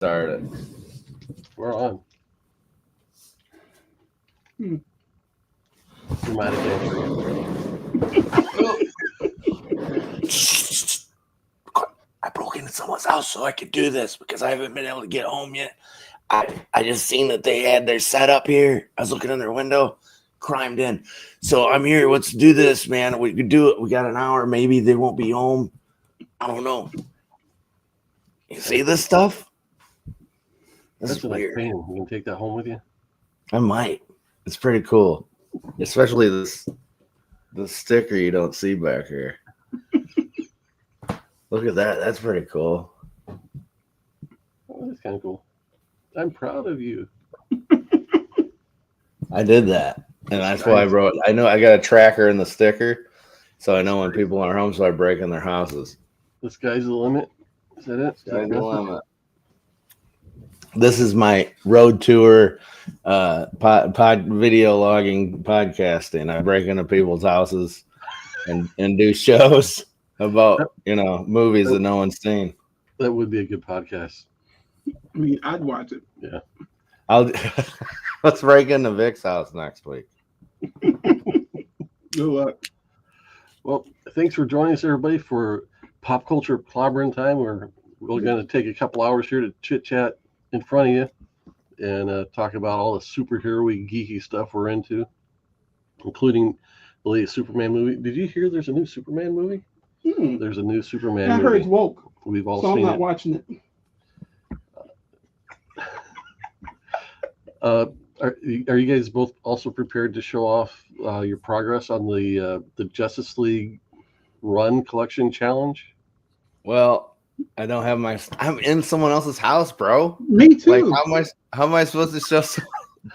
Started. We're on. Dramatic entry. I broke into someone's house so I could do this because I haven't been able to get home yet. I just seen that they had their setup here. I was looking in their window, climbed in. So I'm here. Let's do this, man. We could do it. We got an hour. Maybe they won't be home. I don't know. You see this stuff? That's weird. Nice painting. You can take that home with you? I might. It's pretty cool. Especially the sticker you don't see back here. Look at that. That's pretty cool. Oh, that's kind of cool. I'm proud of you. I did that. And that's why I wrote. I know I got a tracker in the sticker. So I know when people are home start breaking their houses. The sky's the limit. Is that it? Sky's the limit. This is my road tour pod video logging podcasting. I break into people's houses and do shows about, movies that no one's seen. That would be a good podcast. I mean, I'd watch it. Yeah. Let's break into Vic's house next week. Good luck. Well, thanks for joining us, everybody, for Pop Culture Clobberin Time. We're going to take a couple hours here to chit-chat in front of you and talk about all the superhero-y, geeky stuff we're into, including the latest Superman movie. Did you hear there's a new Superman movie? There's a new Superman movie. I heard it's woke. We've all seen it. So I'm not watching it. Are you guys both also prepared to show off your progress on the Justice League Run Collection Challenge? Well, I don't have I'm in someone else's house, bro. Me too. Like, how am I supposed to show?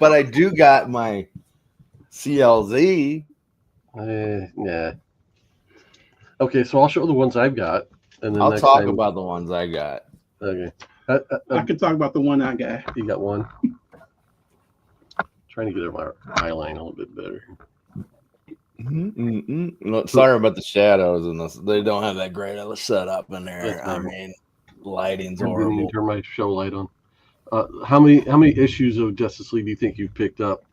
But I do got my CLZ. Yeah. Okay, so I'll show the ones I've got, and then I'll talk about the ones I got. Okay. I can talk about the one I got. You got one. Trying to get my eye line a little bit better. Sorry about the shadows in this. They don't have that great of a setup in there. I mean, lighting's horrible. Turn my show light on. How many issues of Justice League do you think you've picked up?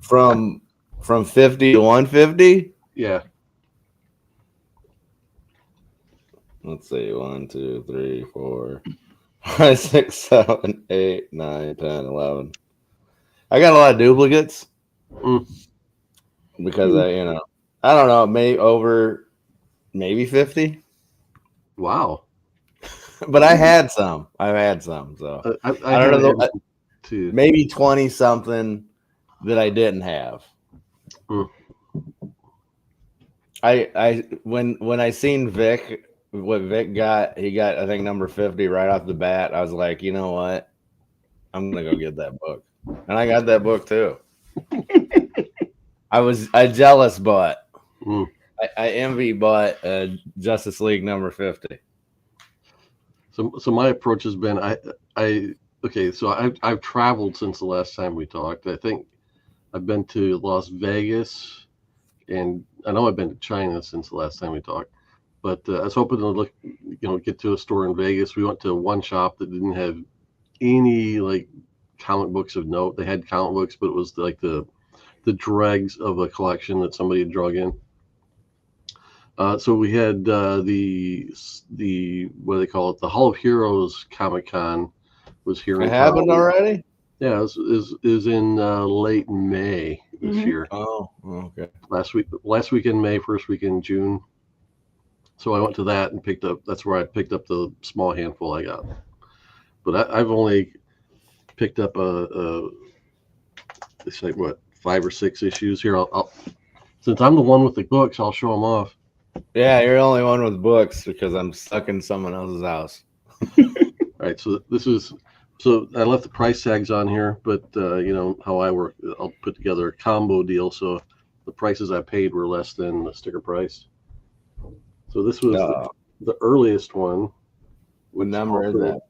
From 50 to 150? Yeah. Let's see. 1, 2, 3, 4, 5, 6, 7, 8, 9, 10, 11. I got a lot of duplicates. Because I don't know, maybe 50. Wow. But I've had some. So I don't know. Maybe 20 something that I didn't have. When I seen Vic, what Vic got, he got I think number 50 right off the bat. I was like, you know what? I'm gonna go get that book, and I got that book too. I jealous, but I envy, but Justice League number 50. So my approach has been I've traveled since the last time we talked. I think I've been to Las Vegas, and I know I've been to China since the last time we talked. But I was hoping to get to a store in Vegas. We went to one shop that didn't have any comic books of note. They had comic books, but it was like the dregs of a collection that somebody had drug in. So we had the what do they call it? The Hall of Heroes Comic Con was here. It happened already? Yeah, it was in late May this year. Oh, okay. Last week in May, first week in June. So I went to that and that's where I picked up the small handful I got. But I've only picked up it's like 5 or 6 issues here. I'll since I'm the one with the books, I'll show them off. Yeah, you're the only one with books because I'm stuck in someone else's house. All right, so I left the price tags on here, but how I work, I'll put together a combo deal, so the prices I paid were less than the sticker price. So this was the earliest one. What number is that?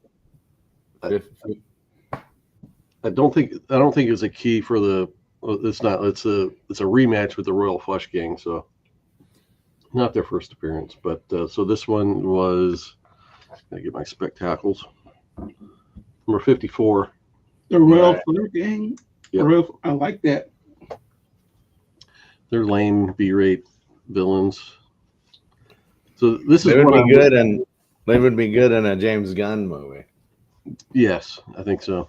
I don't think it's a key for the. It's not. It's a rematch with the Royal Flush Gang, so not their first appearance. But so this one was. I get my spectacles. Number 54. The Royal Right. Flair Gang. Yep. I like that. They're lame B-rate villains. So this They is would one be I'm good, and they would be good in a James Gunn movie. Yes, I think so.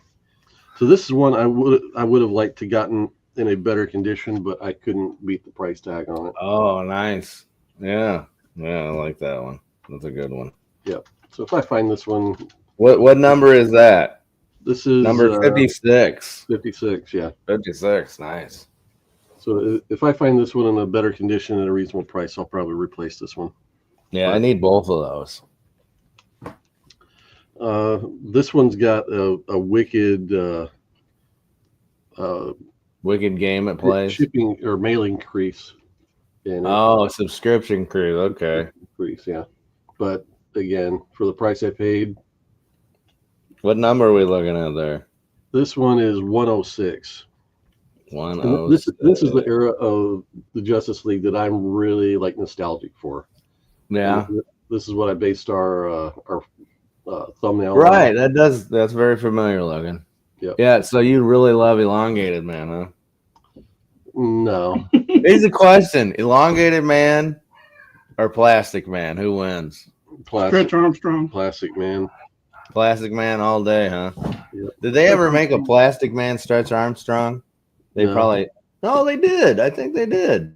So this is one I would have liked to gotten in a better condition, but I couldn't beat the price tag on it. Oh, nice. Yeah, I like that one. That's a good one. Yep. So if I find this one, What number is that? this is Number 56. 56. Yeah. 56. Nice. So if I find this one in a better condition at a reasonable price, I'll probably replace this one. Yeah, I But- need both of those. This one's got a wicked Wicked game it plays. shipping or mailing crease in it. Oh, subscription crew. Okay. Crease, yeah. But again, for the price I paid, What number are we looking at there? this one is 106. One And oh. this is the era of the Justice League that I'm really like nostalgic for. Yeah. And this is what I based our thumbnail on. Right. That's very familiar looking. Yep. Yeah. So you really love Elongated Man, huh? No, Here's a question: Elongated Man or Plastic Man? Who wins? plastic, Stretch Armstrong. plastic man. Plastic Man all day, huh? Yep. Did they ever make a Plastic Man Stretch Armstrong? They No. probably. No, they did. I think they did.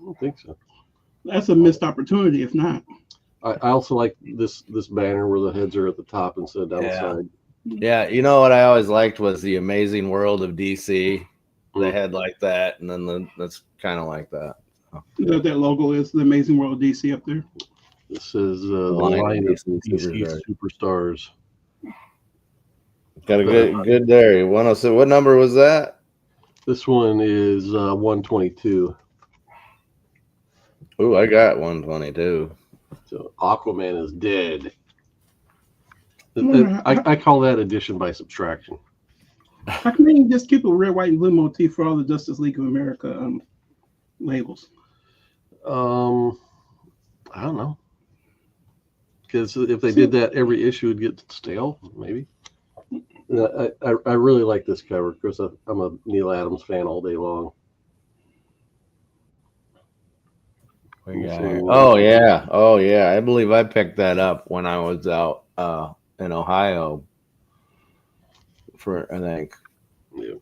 I don't think so. That's a missed opportunity. If not, I also like this banner where the heads are at the top instead of down the Yeah. side. Yeah, you know what I always liked was the Amazing World of DC. They Mm. had like that, and then that's kind of like that. that logo is the Amazing World DC up there. This is the Line of line of DC DC superstars. Got a good there. 106. What number was that? This one is 122. Ooh, I got 122. So Aquaman is dead. Yeah. I call that addition by subtraction. How can they just keep a red, white, and blue motif for all the Justice League of America labels? I don't know. Because if they did that, every issue would get stale, maybe. I really like this cover. Of course, I'm a Neil Adams fan all day long. Oh yeah. I believe I picked that up when I was out in Ohio. I think. Yeah.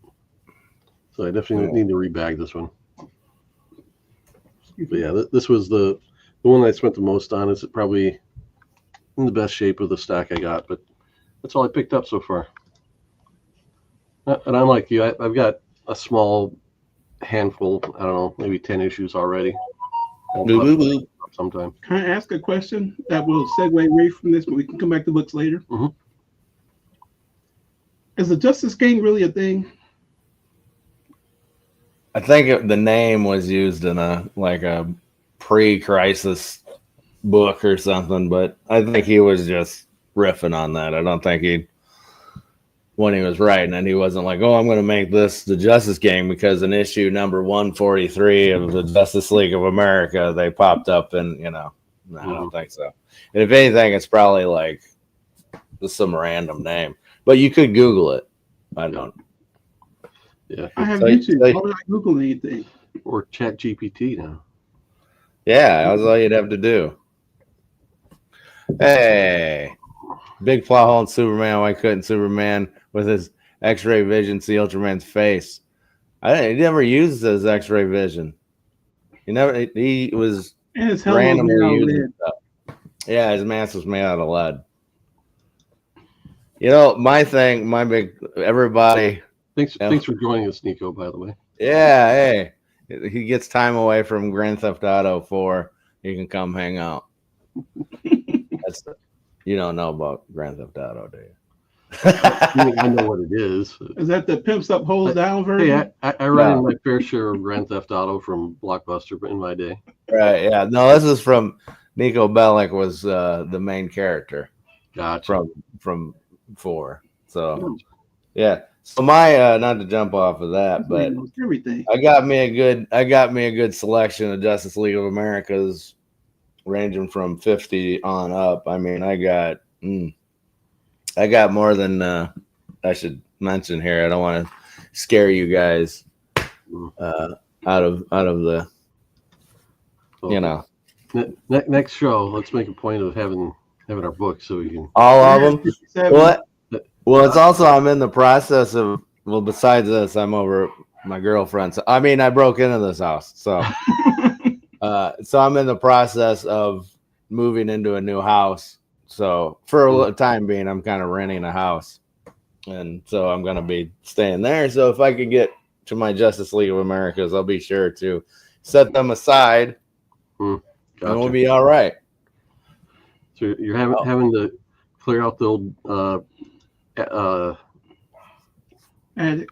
So I definitely need to rebag this one. But yeah, this was the one I spent the most on. It's probably in the best shape of the stack I got, but that's all I picked up so far. And I'm like you, I've got a small handful, I don't know, maybe 10 issues already. Sometime. Can I ask a question that will segue away from this, but we can come back to books later? Mm-hmm. Is the Justice Gang really a thing? I think the name was used in a pre-crisis book or something, but I think he was just riffing on that. I don't think when he was writing it, he wasn't like, "Oh, I'm going to make this the Justice Gang," because in issue number 143 of the Justice League of America, they popped up, and no, I don't think so. And if anything, it's probably like just some random name, but you could Google it. I don't. Yeah. I have So- YouTube. so- Why would I Google anything? Or Chat GPT now. Yeah, that's all you'd have to do. Hey, big plot hole in Superman. Why couldn't Superman, with his X-ray vision, see Ultraman's face? He never used his X-ray vision. He was And his helmet randomly was using lead. stuff. Yeah, his mask was made out of lead. Everybody. Thanks Yeah. for joining us, Nico, by the way. Yeah, hey, he gets time away from Grand Theft Auto 4. He can come hang out. You don't know about Grand Theft Auto, do you? I know what it is. Is that the pimps up, holes down version? Hey, I ran my fair share of Grand Theft Auto from Blockbuster in my day. Right, yeah. No, this is from Nico Bellic was the main character Gotcha. from 4. So yeah. So my not to jump off of that, but Everything. I got me a good selection of Justice League of America's ranging from 50 on up. I mean, I got more than mention here. I don't want to scare you guys out of the Next show, let's make a point of having our books so we can all of them. 57. What? Well, it's also I'm in the process of. Well, besides this, I'm over at my girlfriend's. I mean, I broke into this house, so so I'm in the process of moving into a new house. So for a time being, I'm kind of renting a house, and so I'm going to be staying there. So if I could get to my Justice League of Americas, I'll be sure to set them aside, Gotcha. and we'll be all right. So you're having to clear out the old Attic.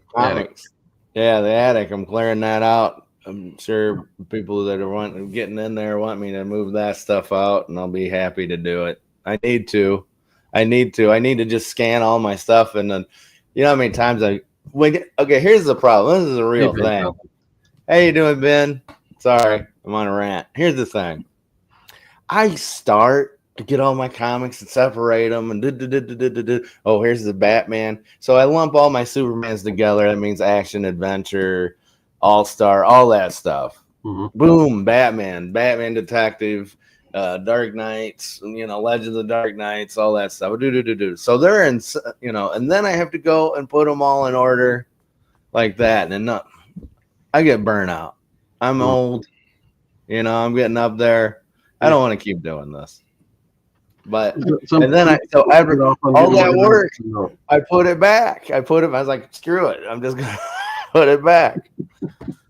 Yeah, the attic. I'm clearing that out. I'm sure people that are getting in there want me to move that stuff out, and I'll be happy to do it. I need to just scan all my stuff, and then you know how many times okay, here's the problem. This is a real thing. How you doing, Ben? Sorry, I'm on a rant. Here's the thing. I start to get all my comics and separate them and oh, here's the Batman. So I lump all my Supermans together. That means action, adventure, all-star, all that stuff. Mm-hmm. Boom, Batman Detective, Dark Knights, Legends of Dark Knights, all that stuff. So they're in, and then I have to go and put them all in order like that. And I get burnt out. I'm old, I'm getting up there. I don't want to keep doing this. But and then all that work, I put it back. I was like, screw it. I'm just gonna put it back.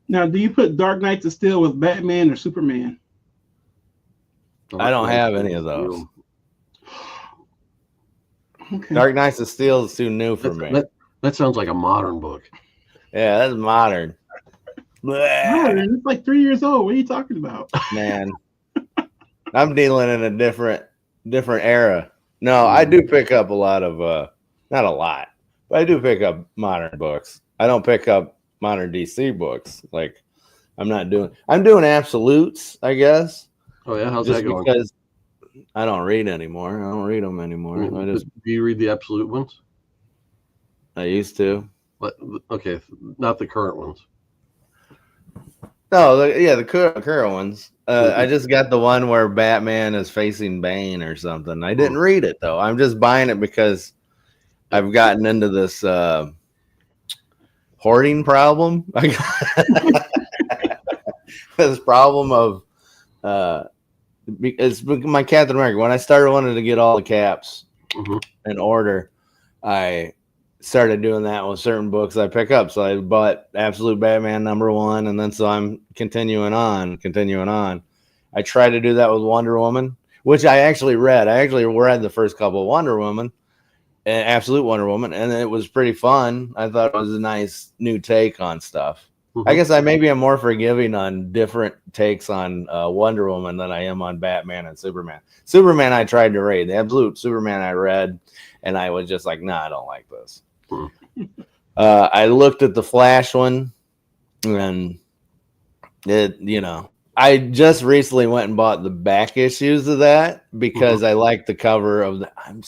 Now, do you put Dark Knight of Steel with Batman or Superman? I don't have any of those. Okay. Dark Knights of Steel is too new for me. That sounds like a modern book. Yeah, that's modern. Modern? It's like 3 years old. What are you talking about? Man, I'm dealing in a different era. No, I do pick up a lot of not a lot, but I do pick up modern books. I don't pick up modern DC books. Like I'm doing absolutes, I guess. Oh yeah, how's just that going? Because I don't read anymore. I don't read them anymore. Do you read the absolute ones? I used to. But okay, not the current ones. No, the current ones. I just got the one where Batman is facing Bane or something. I didn't read it though. I'm just buying it because I've gotten into this hoarding problem. This problem of it's my Captain America. When I started wanting to get all the caps in order, I started doing that with certain books I pick up. So I bought Absolute Batman #1, and then so I'm continuing on. I tried to do that with Wonder Woman, which I actually read. I actually read the first couple of Wonder Woman, and Absolute Wonder Woman, and it was pretty fun. I thought it was a nice new take on stuff. I guess I'm more forgiving on different takes on Wonder Woman than I am on Batman and Superman. Superman I tried to read. The Absolute Superman I read, and I was just like, nah, I don't like this. I looked at the Flash one, and I just recently went and bought the back issues of that because I like the cover of the. I'm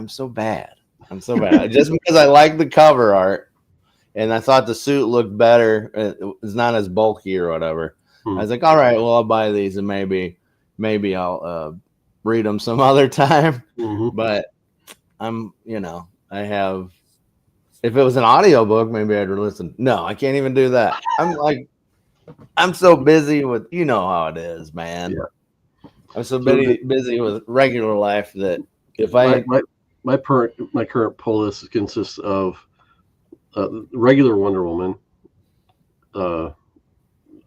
so bad. Just because I like the cover art, and I thought the suit looked better. It's not as bulky or whatever. I was like, all right, well, I'll buy these and maybe I'll read them some other time. But I have. If it was an audiobook, maybe I'd listen. No, I can't even do that. I'm so busy with, how it is, man. Yeah. I'm so busy with regular life that if my current pull list consists of regular Wonder Woman,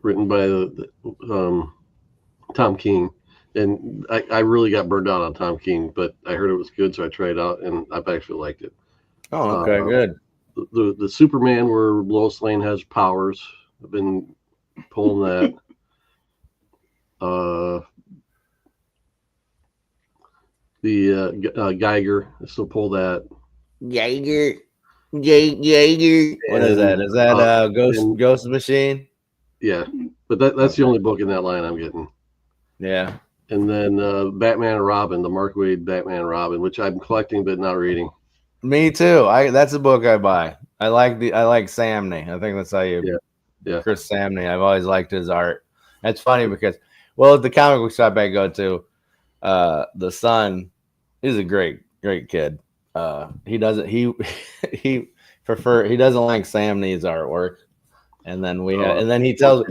written by Tom King, and I really got burned out on Tom King, but I heard it was good, so I tried it out, and I've actually liked it. Oh, okay, good. The Superman where Lois Lane has powers. I've been pulling that. The Geiger, I still pull that. Geiger. What is that? Is that Ghost Machine? Yeah, but that's the only book in that line I'm getting. Yeah. And then Batman and Robin, the Mark Waid Batman and Robin, which I'm collecting but not reading. Me too. That's a book I buy. I like Samney. I think that's how you. Yeah. Chris Samney. I've always liked his art. That's funny because, well, at the comic book shop I go to, the son, he's a great kid. He doesn't he he doesn't like Samney's artwork, and then he tells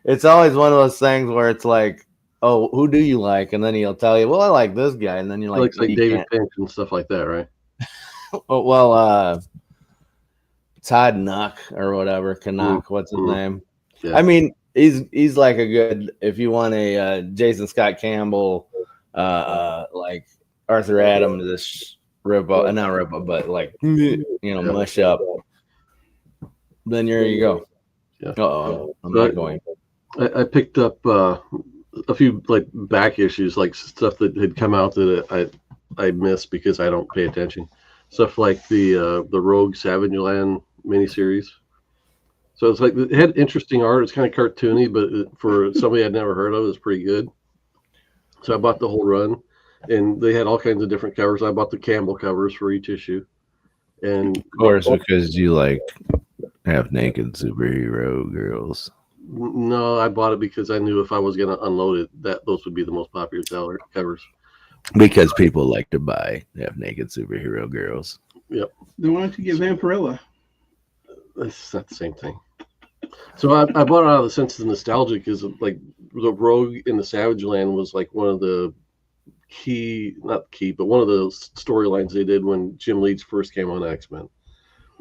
it's always one of those things where it's like, oh, who do you like? And then he'll tell you, well, I like this guy, and then you're like, like David Finch and stuff like that, right? Oh, well, Todd Knuck or whatever, Canuck, what's his name? Yeah. I mean, he's like a good, if you want a Jason Scott Campbell, like Arthur Adams, this not rip up, but like, mush up. Then here you go. Yeah. I'm not going. I picked up a few like back issues, like stuff that had come out that I missed because I don't pay attention. Stuff like the Rogue Savage Land miniseries. So it's like it had interesting art. It's kind of cartoony, but for somebody I'd never heard of, it's pretty good. So I bought the whole run, and they had all kinds of different covers. I bought the Campbell covers for each issue, and of course, because you like half naked superhero girls. No, I bought it because I knew if I was going to unload it, that those would be the most popular seller covers. Because people like to buy half naked superhero girls. Yep. Then why don't you get Vampirella? It's not the same thing. So I bought it out of the sense of nostalgia because like the Rogue in the Savage Land was like one of the one of the storylines they did when Jim Leach first came on X-Men.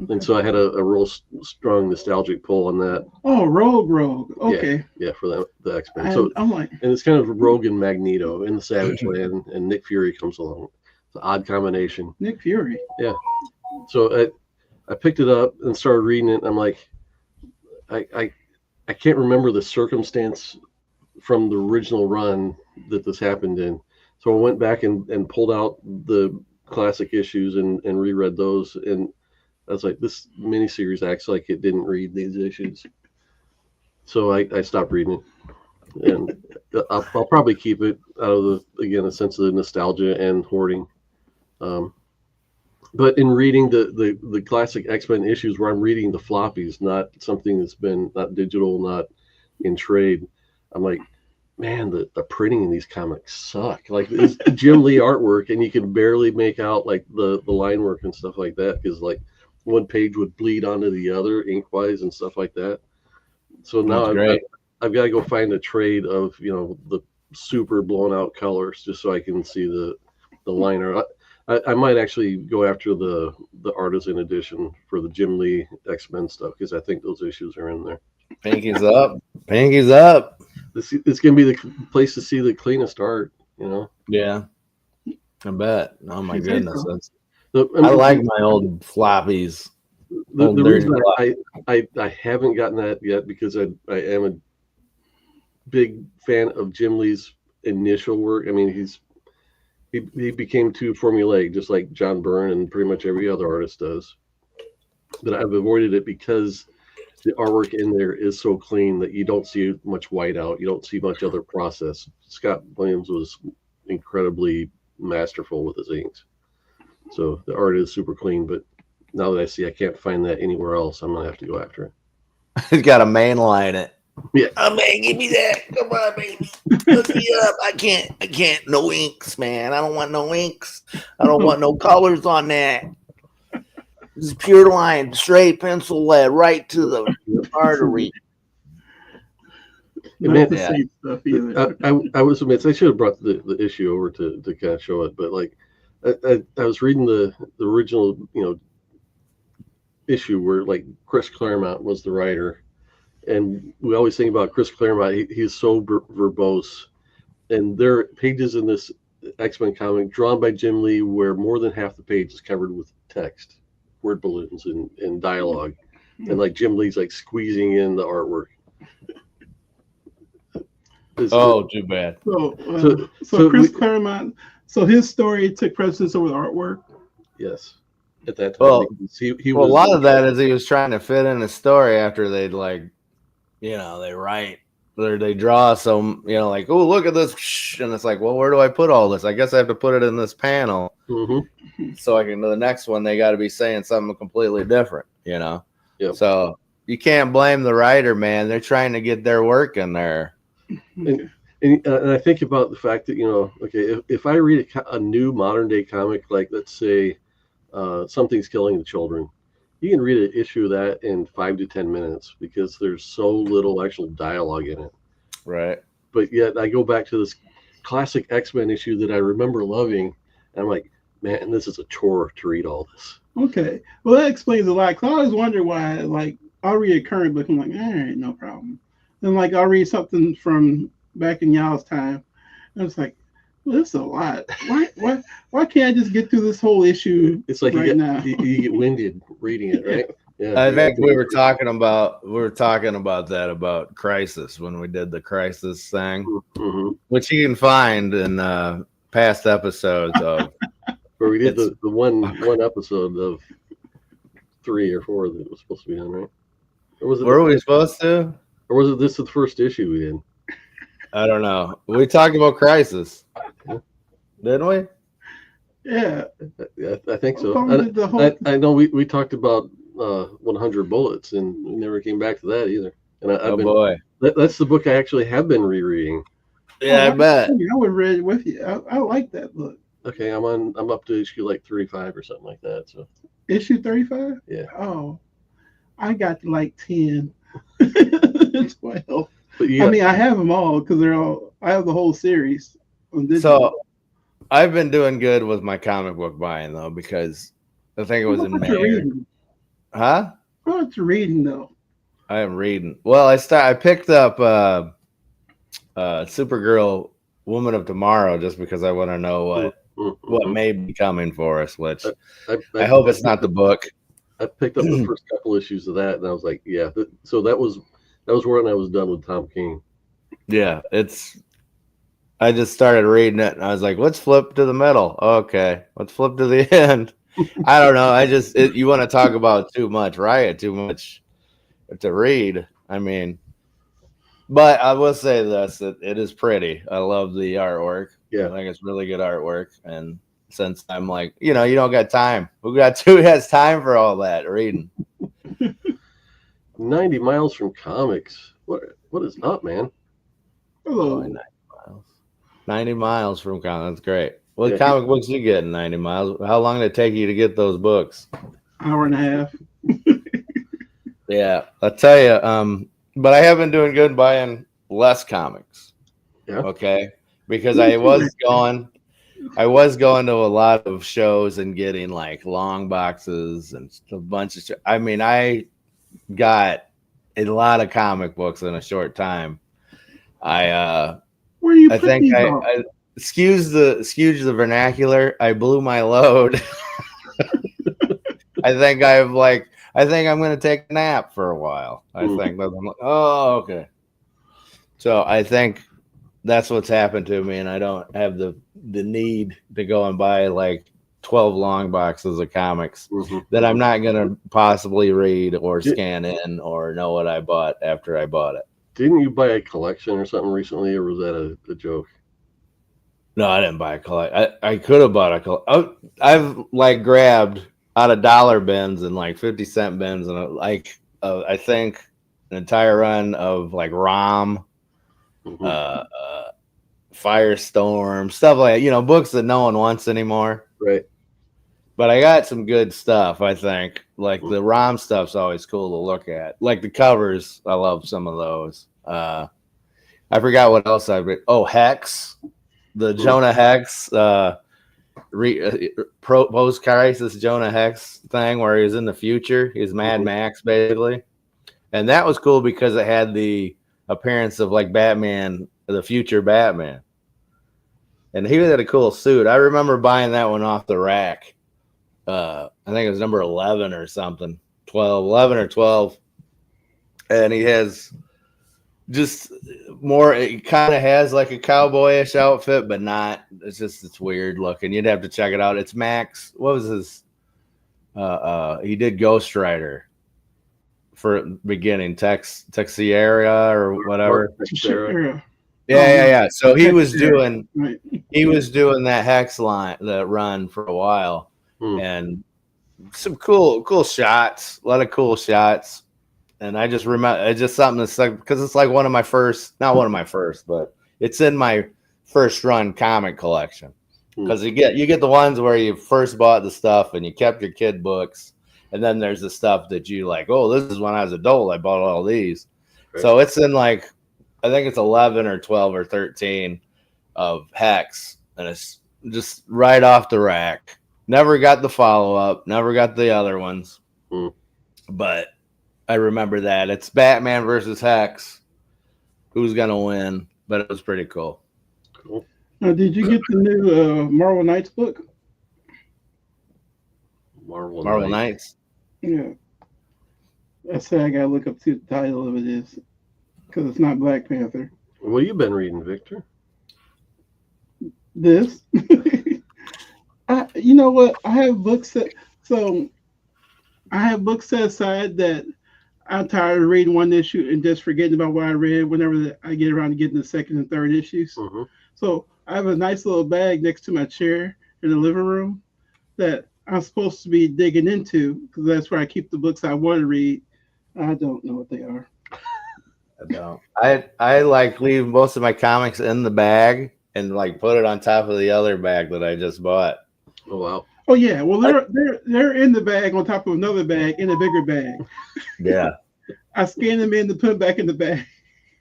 And so I had a real strong nostalgic pull on that. Oh, Rogue. Okay. Yeah, for the X-Men. So I'm like, and it's kind of Rogue and Magneto in the Savage Land, and Nick Fury comes along. It's an odd combination. Nick Fury. Yeah. So I picked it up and started reading it. And I'm like, I can't remember the circumstance from the original run that this happened in. So I went back and pulled out the classic issues and reread those, and I was like, this miniseries acts like it didn't read these issues. So I stopped reading it. And I'll probably keep it out of a sense of the nostalgia and hoarding. But in reading the classic X-Men issues where I'm reading the floppies, not something that's been not digital, not in trade, I'm like, man, the printing in these comics suck. Like it's Jim Lee artwork, and you can barely make out like the line work and stuff like that because like one page would bleed onto the other ink-wise and stuff like that. So now I've got to go find a trade of the super blown out colors just so I can see the liner. I might actually go after the artisan edition for the Jim Lee X-Men stuff because I think those issues are in there. Pinkies up. Pinkies up. It's gonna be the place to see the cleanest art, Yeah, I bet. Oh my goodness, I like my old floppies. The reason I haven't gotten that yet because I am a big fan of Jim Lee's initial work. I mean, he became too formulaic, just like John Byrne and pretty much every other artist does. But I've avoided it because the artwork in there is so clean that you don't see much whiteout. You don't see much other process. Scott Williams was incredibly masterful with his inks. So the art is super clean, but now that I see I can't find that anywhere else, I'm gonna have to go after it. He's got to mainline it. Yeah. Oh man, give me that. Come on, baby. Look me up. I can't. No inks, man. I don't want no inks. I don't want no colors on that. This is pure line, straight pencil lead, right to the artery. Not the same stuff either. I was amazed. I should have brought the issue over to kind of show it, but like I was reading the original, issue where like Chris Claremont was the writer, and we always think about Chris Claremont. He's so verbose, and there are pages in this X-Men comic drawn by Jim Lee where more than half the page is covered with text, word balloons, and dialogue, and like Jim Lee's like squeezing in the artwork. Too bad. So Chris Claremont. So his story took precedence over the artwork. Yes, at that time. Well, he was, a lot of that is he was trying to fit in a story after they'd they write they draw some, like, oh, look at this, and it's like, well, where do I put all this? I guess I have to put it in this panel. So I can do the next one. They got to be saying something completely different, Yep. So you can't blame the writer, man. They're trying to get their work in there. And I think about the fact that, okay, if I read a new modern day comic, like let's say Something's Killing the Children, you can read an issue of that in 5 to 10 minutes because there's so little actual dialogue in it. Right. But yet I go back to this classic X-Men issue that I remember loving, and I'm like, man, this is a chore to read all this. Okay. Well, that explains a lot. Cause I always wonder why, like, I'll read a current book and I'm like, all right, no problem. Then, like, I'll read something from back in y'all's time. And it's like, well, this is a lot. Why can't I just get through this whole issyu? It's like now? you get winded reading it, right? Yeah. I think we were talking about that about Crisis when we did the Crisis thing, which you can find in past episodes of. Where we did the one episode of 3 or 4 that was supposed to be on, right? Or was it? Were we supposed to? Or was it this the first issue we did? I don't know. We talked about Crisis, didn't we? Yeah, I think so. I know we talked about 100 Bullets, and we never came back to that either. And boy, that's the book I actually have been rereading. Yeah, I bet. I would read it with you. I like that book. Okay, I'm up to issue like 35 or something like that. So issue 35? Yeah. Oh, I got to like 10, 12. But I have them all because I have the whole series. So I've been doing good with my comic book buying though, because I think it was in May. Huh? How much reading though? I am reading. Well, I picked up Supergirl, Woman of Tomorrow, just because I want to know what may be coming for us. Which I hope it's not the book. I picked up the first couple issues of that, and I was like, yeah. So that was when I was done with Tom King. Yeah, I just started reading it, and I was like, let's flip to the middle. Okay, let's flip to the end. I don't know. You want to talk about too much, right? Too much to read. But I will say this: it is pretty. I love the artwork. Yeah, I think it's really good artwork. And since I'm like, you don't got time. Who has time for all that reading? 90 miles from comics. What is up, man? Hello. 90 miles from comics. That's great. What comic books you get in 90 miles? How long did it take you to get those books? Hour and a half. Yeah, I'll tell you. But I have been doing good buying less comics. Yeah. Okay. Because I was going to a lot of shows and getting like long boxes and a bunch of I got a lot of comic books in a short time. Where do you put these on? Excuse the vernacular. I blew my load. I think I'm going to take a nap for a while. I think that I'm like, oh, okay. So I think that's what's happened to me, and I don't have the need to go and buy like 12 long boxes of comics that I'm not going to possibly read or scan in or know what I bought after I bought it. Didn't you buy a collection or something recently, or was that a joke? No, I didn't buy a collection. I could have bought a collection. I've like grabbed out of dollar bins and like 50-cent bins, and I think an entire run of like ROM, Firestorm, stuff like books that no one wants anymore. Right. But I got some good stuff. I think like the ROM stuff's always cool to look at. Like the covers, I love some of those. I forgot what else I've read. Oh, Hex, the Jonah Hex. Post-crisis Jonah Hex thing where he was in the future. He's Mad Max basically, and that was cool because it had the appearance of like Batman, the future Batman, and he had a cool suit. I remember buying that one off the rack. I think it was number 11 or something, 11 or 12, and he has just more. It kind of has like a cowboyish outfit, but not. It's weird looking. You'd have to check it out. It's Max. What was his? He did Ghost Rider for beginning Texiera or whatever. Sure. Yeah. So he was doing Right. that hex line, the run for a while, and some cool shots, a lot of cool shots. And I just remember it's just something that's like, because it's like not one of my first, but it's in my first run comic collection. Because you get the ones where you first bought the stuff and you kept your kid books, and then there's the stuff that you like, oh, this is when I was adult, I bought all these. Right. So it's in like, I think it's 11 or 12 or 13 of Hex, and it's just right off the rack. Never got the follow-up, never got the other ones. But I remember that. It's Batman versus Hex. Who's going to win? But it was pretty cool. Cool. Did you get the new Marvel Knights book? Marvel Knights? Yeah. I say I got to look up see what the title of it is, because it's not Black Panther. What have you been reading, Victor? This. You know what? I have books set aside that I'm tired of reading one issue and just forgetting about what I read whenever I get around to getting the second and third issues. Mm-hmm. So I have a nice little bag next to my chair in the living room that I'm supposed to be digging into, because that's where I keep the books I want to read. I don't know what they are. I don't. I like leave most of my comics in the bag and like put it on top of the other bag that I just bought. Oh wow. Oh yeah, well they're in the bag on top of another bag in a bigger bag. Yeah. I scan them in to put them back in the bag.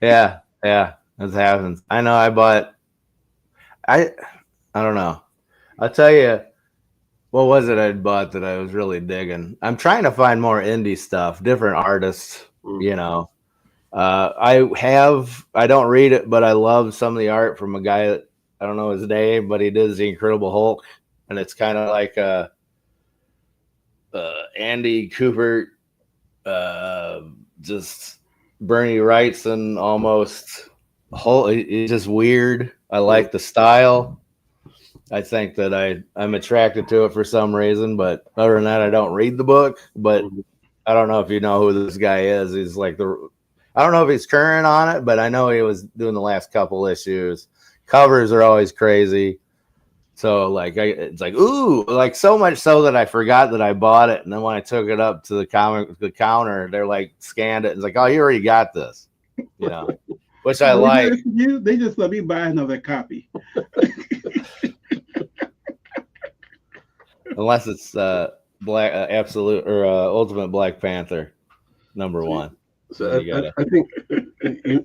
Yeah, that happens. I know. I don't know. I'll tell you, what was it I'd bought that I was really digging? I'm trying to find more indie stuff, different artists. You know, I don't read it, but I love some of the art from a guy that I don't know his name, but he does the Incredible Hulk. And it's kind of like Andy Cooper, just Bernie Wrightson almost. It's just weird. I like the style. I think that I'm attracted to it for some reason, but other than that, I don't read the book. But I don't know if you know who this guy is. He's like I don't know if he's current on it, but I know he was doing the last couple issues. Covers are always crazy. So like it's like, ooh, like so much so that I forgot that I bought it. And then when I took it up to the counter, they're like scanned it. And it's like, oh, you already got this, you know, which I like. They just let me buy another copy. Unless it's Black Absolute or Ultimate Black Panther #1. So I think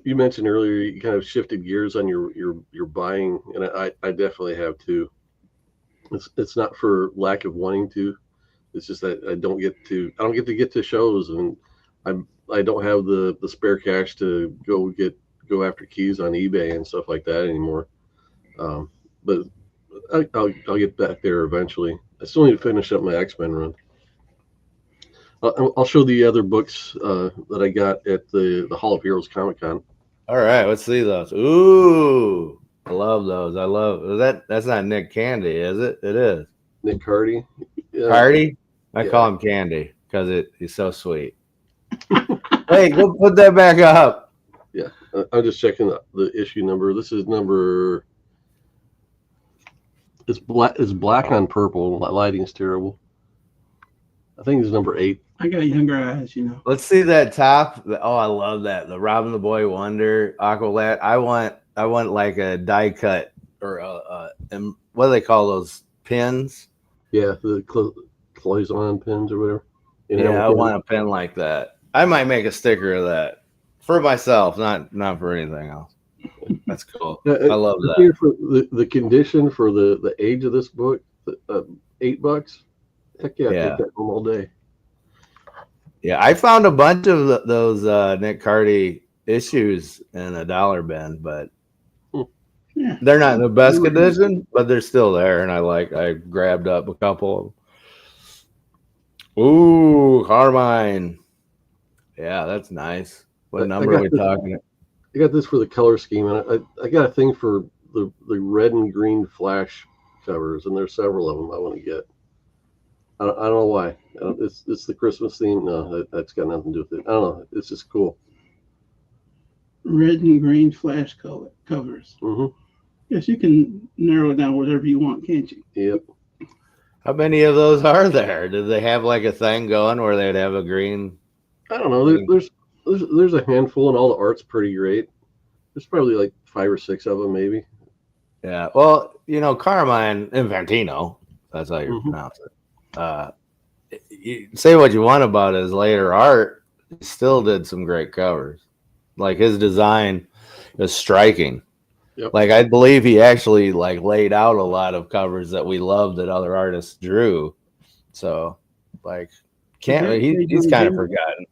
you mentioned earlier you kind of shifted gears on your buying, and I definitely have too. It's not for lack of wanting to. It's just that I don't get to get to shows, and I don't have the spare cash to go after keys on eBay and stuff like that anymore. But I'll get back there eventually. I still need to finish up my X-Men run. I'll show the other books that I got at the Hall of Heroes Comic Con. All right, let's see those. Ooh, I love those. I love that. That's not Nick Candy, is it? It is Nick Cardy. Yeah. Cardy? I call him Candy because he's so sweet. Hey, go put that back up. Yeah, I'm just checking the issue number. This is number. It's black. It's black on purple. Lighting's terrible. I think it's number 8. I got younger eyes, you know. Let's see that top. Oh, I love that. The Robin the Boy Wonder, Aqualad. I want like a die cut or and what do they call those pins? Yeah, the cloison pins or whatever. I want a pin like that. I might make a sticker of that for myself, not for anything else. That's cool. I love that. For the condition for the age of this book, $8. Heck yeah, take that home all day. Yeah, I found a bunch of those Nick Cardy issues in a dollar bin, but they're not in the best condition, but they're still there, and I grabbed up a couple of them. Ooh, Carmine. Yeah, that's nice. What number are we talking about? I got this for the color scheme, and I got a thing for the red and green Flash covers, and there's several of them I want to get. I don't know why. It's the Christmas theme. No, that's got nothing to do with it. I don't know. It's just cool. Red and green flash covers. Hmm. Yes, you can narrow it down whatever you want, can't you? Yep. How many of those are there? Did they have like a thing going where they'd have a green? I don't know. There's a handful, and all the art's pretty great. There's probably like 5 or 6 of them, maybe. Yeah. Well, Carmine Infantino. That's how you Mhm. pronounce it. You say what you want about his later art, he still did some great covers. Like his design is striking. Yep. Like I believe he actually like laid out a lot of covers that we loved that other artists drew. So like he's kind of forgotten.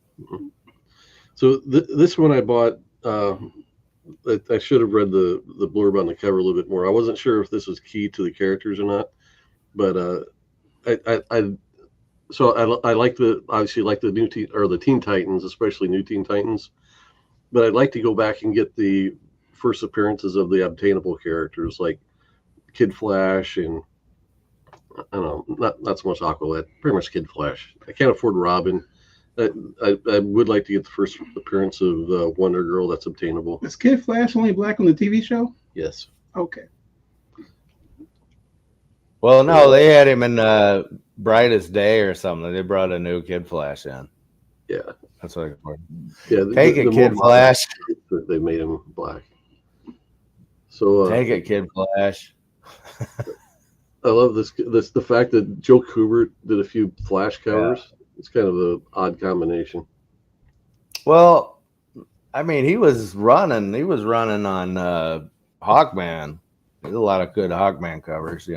So this one I bought. I should have read the blurb on the cover a little bit more. I wasn't sure if this was key to the characters or not, but I like the new the Teen Titans, especially New Teen Titans. But I'd like to go back and get the first appearances of the obtainable characters like Kid Flash and I don't know, not so much Aqualad, pretty much Kid Flash. I can't afford Robin. I would like to get the first appearance of Wonder Girl that's obtainable. Is Kid Flash only black on the TV show? Yes. Okay. Well, no, they had him in Brightest Day or something. They brought a new Kid Flash in. Yeah. That's what I heard. Yeah. Take it, Kid Flash. They made him black. So take it, Kid Flash. I love this. The fact that Joe Kubert did a few Flash covers. Yeah. It's kind of an odd combination. Well, I mean, he was running on Hawkman. There's a lot of good Hawkman covers,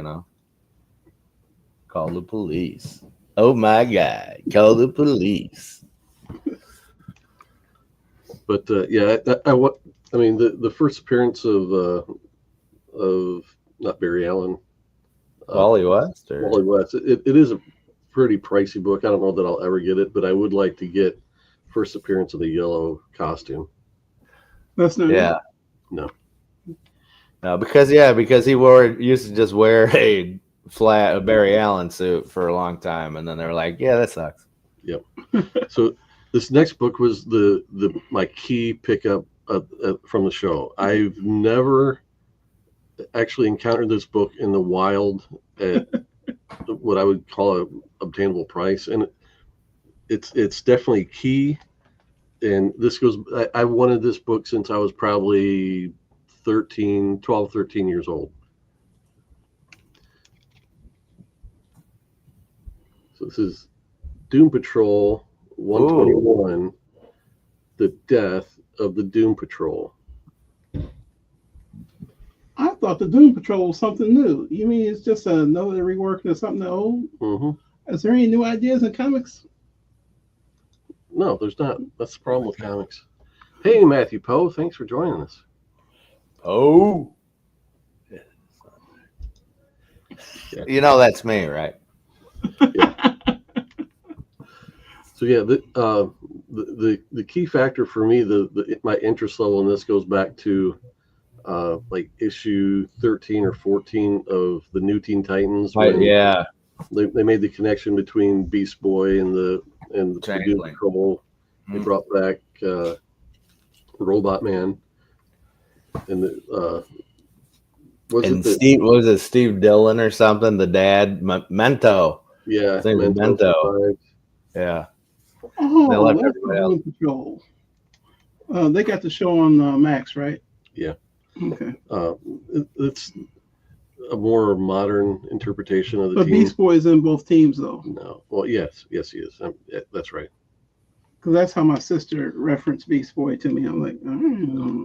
Call the police. Oh my God! Call the police. But yeah, I mean, the first appearance of not Barry Allen, Wally West. Wally West. It is a pretty pricey book. I don't know that I'll ever get it, but I would like to get first appearance of the yellow costume. That's not. Yeah. It. No, because he used to just wear a Barry Allen suit for a long time, and then they were like, yeah, that sucks. Yep. So this next book was my key pickup from the show. I've never actually encountered this book in the wild at what I would call an obtainable price, and it's definitely key. And this goes. I wanted this book since I was probably 13 years old. So this is Doom Patrol 121, Ooh. The Death of the Doom Patrol. I thought the Doom Patrol was something new. You mean it's just another reworking of something old? Mm-hmm. Is there any new ideas in comics? No, there's not. That's the problem with comics. Hey, Matthew Poe, thanks for joining us. Oh. Yeah. That's me, right? Yeah. So yeah, the key factor for me, my interest level in this goes back to like issue 13 or 14 of the New Teen Titans. Yeah. They made the connection between Beast Boy and the Doom Patrol. They brought back Robot Man and Steve Dillon or something? The dad, Mento. Yeah, Mento. Yeah. Oh, that's the Doom Patrol. They got the show on Max, right? Yeah. Okay. It's a more modern interpretation of the team. But Beast Boy is in both teams, though. No. Well, yes, he is. That's right. Because that's how my sister referenced Beast Boy to me. I'm like,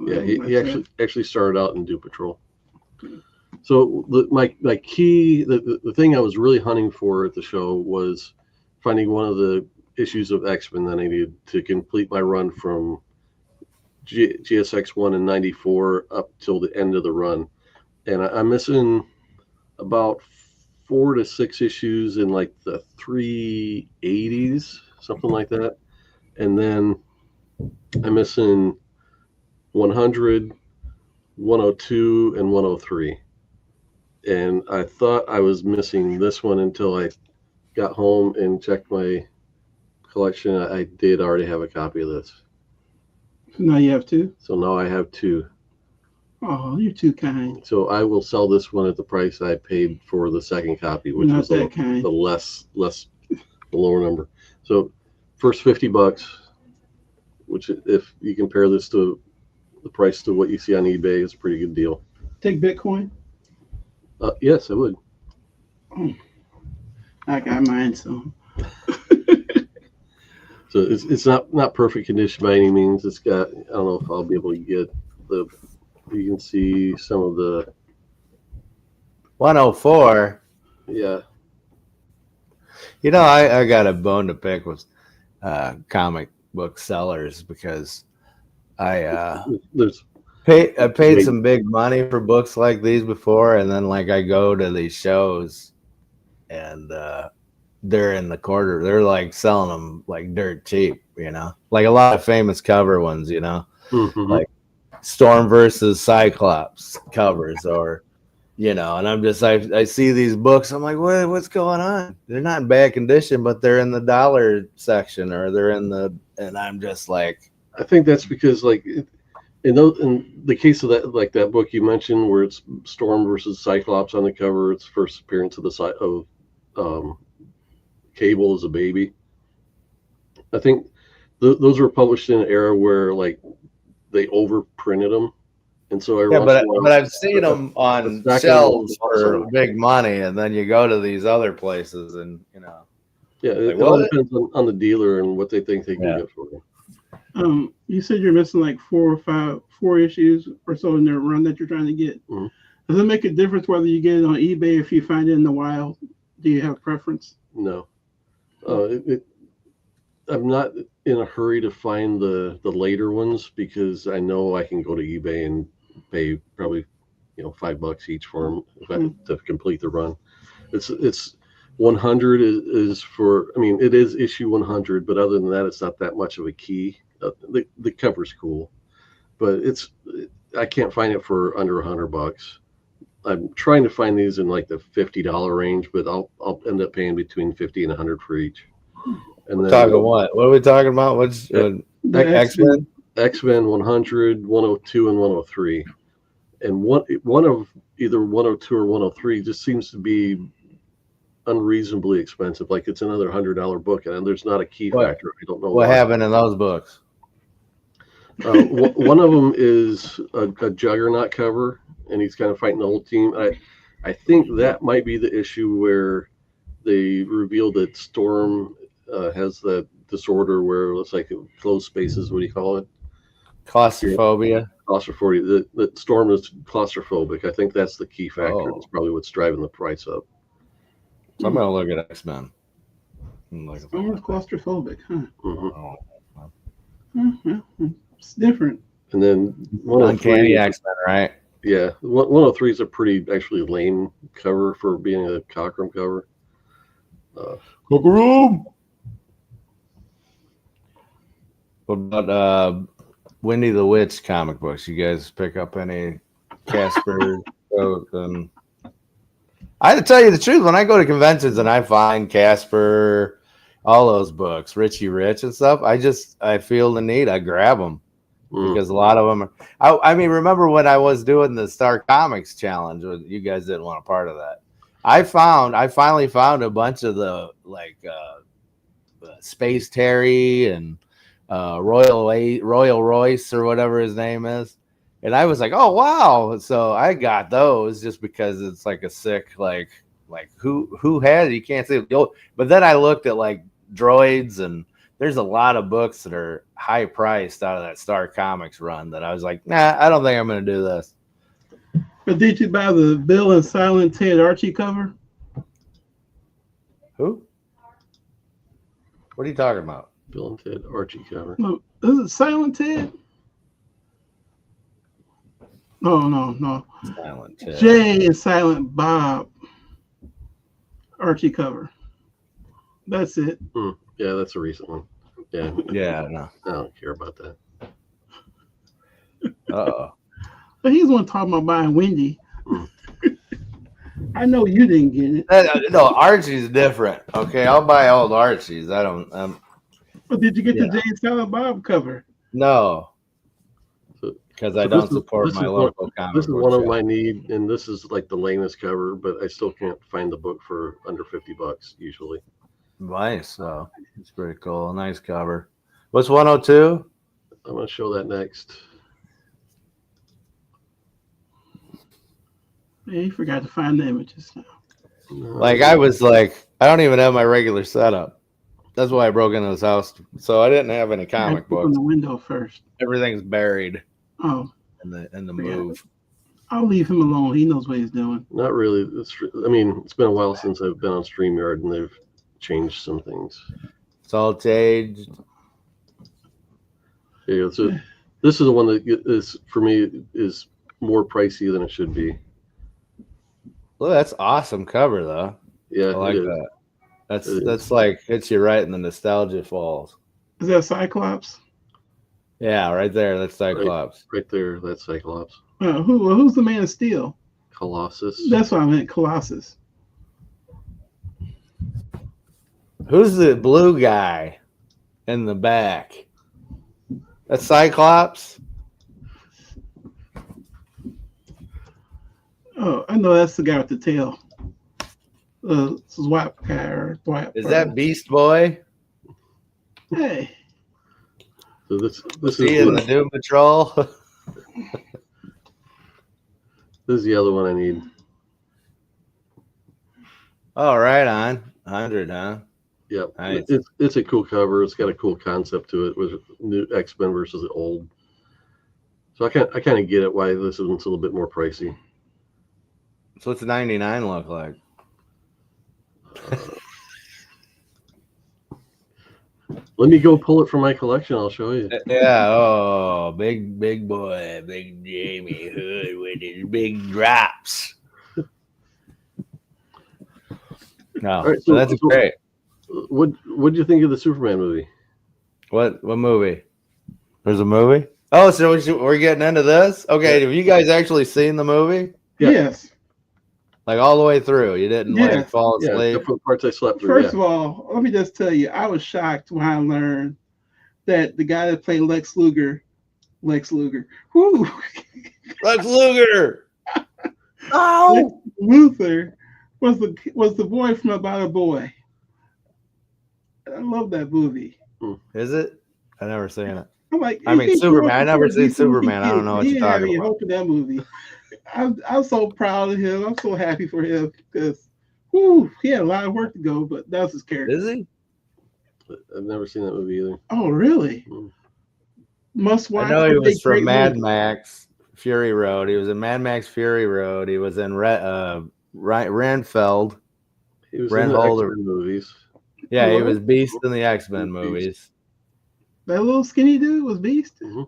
yeah, he actually started out in Doom Patrol. So my key, the thing I was really hunting for at the show was finding one of the issues of X-Men that I needed to complete my run from GSX1 in 94 up till the end of the run. And I'm missing about 4 to 6 issues in like the 380s, something like that. And then I'm missing 100, 102, and 103. And I thought I was missing this one until I got home and checked my collection, I did already have a copy of this. Now you have two. So now I have two. Oh, you're too kind. So I will sell this one at the price I paid for the second copy, which Not was that kind. the the lower number. So first $50, which if you compare this to the price to what you see on eBay, is a pretty good deal. Take Bitcoin. Yes, I would. Oh, I got mine, so. So it's not perfect condition by any means. It's got, I don't know if I'll be able to get you can see some of the 104. yeah. You know, I got a bone to pick with comic book sellers because I paid some big money for books like these before, and then like I go to these shows and they're in the quarter. They're like selling them like dirt cheap, you know, like a lot of famous cover ones, you know, like Storm versus Cyclops covers, or you know, and I'm just I see these books, I'm like, what's going on? They're not in bad condition, but they're in the dollar section, or they're in and I'm just like, I think that's because like in the case of that book you mentioned where it's Storm versus Cyclops on the cover, it's first appearance of Cable as a baby. I think those were published in an era where like they overprinted them, and so but I've seen them on shelves for big money, and then you go to these other places, and you know, it all depends on the dealer and what they think they can get for them. You said you're missing like 4 issues or so in their run that you're trying to get. Mm-hmm. Does it make a difference whether you get it on eBay or if you find it in the wild? Do you have a preference? No. I'm not in a hurry to find the later ones because I know I can go to eBay and pay probably $5 each for them to complete the run. It's 100 is for, I mean, it is issue 100, but other than that, it's not that much of a key. The cover's cool, but I can't find it for under $100. I'm trying to find these in like the $50 range, but I'll end up paying between $50 and $100 for each. And then talking what? What are we talking about? What's X-Men? X-Men 100, 102, and 103. And one of either 102 or 103 just seems to be unreasonably expensive. Like it's another $100 book, and there's not a key factor. I don't know what happened in those books. One of them is a Juggernaut cover, and he's kind of fighting the whole team. I think that might be the issue where they revealed that Storm has that disorder where it's like closed spaces. What do you call it? Claustrophobia. Claustrophobia. The Storm is claustrophobic. I think that's the key factor. That's probably what's driving the price up. So I'm gonna look at X-Men. Storm is claustrophobic, huh? Mm-hmm. It's different. And then Uncanny X-Men, right? Yeah, 103 is a pretty actually lame cover for being a Cockrum cover. Cockrum. What about Wendy the Witch comic books? You guys pick up any Casper? And I have to tell you the truth. When I go to conventions and I find Casper, all those books, Richie Rich and stuff, I feel the need. I grab them because a lot of them are. I mean, remember when I was doing the Star Comics challenge? You guys didn't want a part of that. I finally found a bunch of the Space Terry and Royal Royce or whatever his name is. And I was like, oh, wow. So I got those just because it's like a sick, like who had it? You can't see it. But then I looked at like droids, and there's a lot of books that are high priced out of that Star Comics run that I was like, nah, I don't think I'm going to do this. But did you buy the Bill and Silent Ted Archie cover? Who? What are you talking about? Bill and Ted Archie cover. No, is it Silent Ted? No. Silent Ted. Jay and Silent Bob Archie cover. That's it. Yeah, that's a recent one. Yeah. Yeah, no. I don't care about that. Uh-oh. But he's the one talking about buying Wendy. I know you didn't get it. No, Archie's different. Okay, I'll buy old Archie's. I don't. But did you get Yeah. the Jay Silent Bob cover? No, So, because so I don't support my local comic This is book one of shop. my need, and this is like the lamest cover, but I still can't find the book for under $50 usually. Nice, so it's pretty cool. Nice cover. What's 102? I'm going to show that next. Yeah, you forgot to find the images now. Like I was like, I don't even have my regular setup. That's why I broke into this house. So I didn't have any comic Open books. the window first. Everything's buried Oh, in the Yeah. move. I'll leave him alone. He knows what he's doing. Not really. I mean, it's been a while since I've been on StreamYard, and they've changed some things. It's all changed. Yeah, so this is the one that is, for me, is more pricey than it should be. Well, that's awesome cover though. Yeah, I like it is. that. It That's is. like hits you right in the nostalgia falls. Is that Cyclops? Yeah, right there. That's Cyclops. Right there, that's Cyclops. Who's the Man of Steel? Colossus. That's what I meant, Colossus. Who's the blue guy in the back? That's Cyclops. Oh, I know that's the guy with the tail. Swap guy or Swap. Is that Beast Boy? Hey, So this Is he in the Doom Patrol? is the other one I need. Oh, right on. 100, huh? Yep. Nice. It's a cool cover. It's got a cool concept to it with new X-Men versus the old. So I kind of get it why this one's a little bit more pricey. So what's 99 look like? Let me go pull it from my collection. I'll show you. Yeah, oh, big boy, big Jamie Hood with his big drops. No, right, so that's so- great. What do you think of the Superman movie? What movie? There's a movie? Oh, so we're getting into this? Okay, have you guys actually seen the movie? Yeah. yes. Like all the way through? You didn't Yeah. like fall Yeah, asleep? except for the parts I slept through. First of all, let me just tell you, I was shocked when I learned that the guy that played Lex Luger, whoo, Lex Luger! Oh! Luthor was the boy from About a Boy. I love that movie. Is it? I never seen it. I'm like, I mean, he grew Superman. up I never before seen Superman. I don't know what he you're didn't have talking any about. hope in that movie. I'm so proud of him. I'm so happy for him because, whoo, he had a lot of work to go, but that was his character. Is he? I've never seen that movie either. Oh, really? Mm. Must watch. I know he It's a was from great Mad movie. Max Fury Road. He was in Mad Max Fury Road. He was in Renfeld. He was Ren in the Holder. X-Men movies. Yeah, he What? was Beast in the X-Men Beast. movies. That little skinny dude was Beast. Mhm.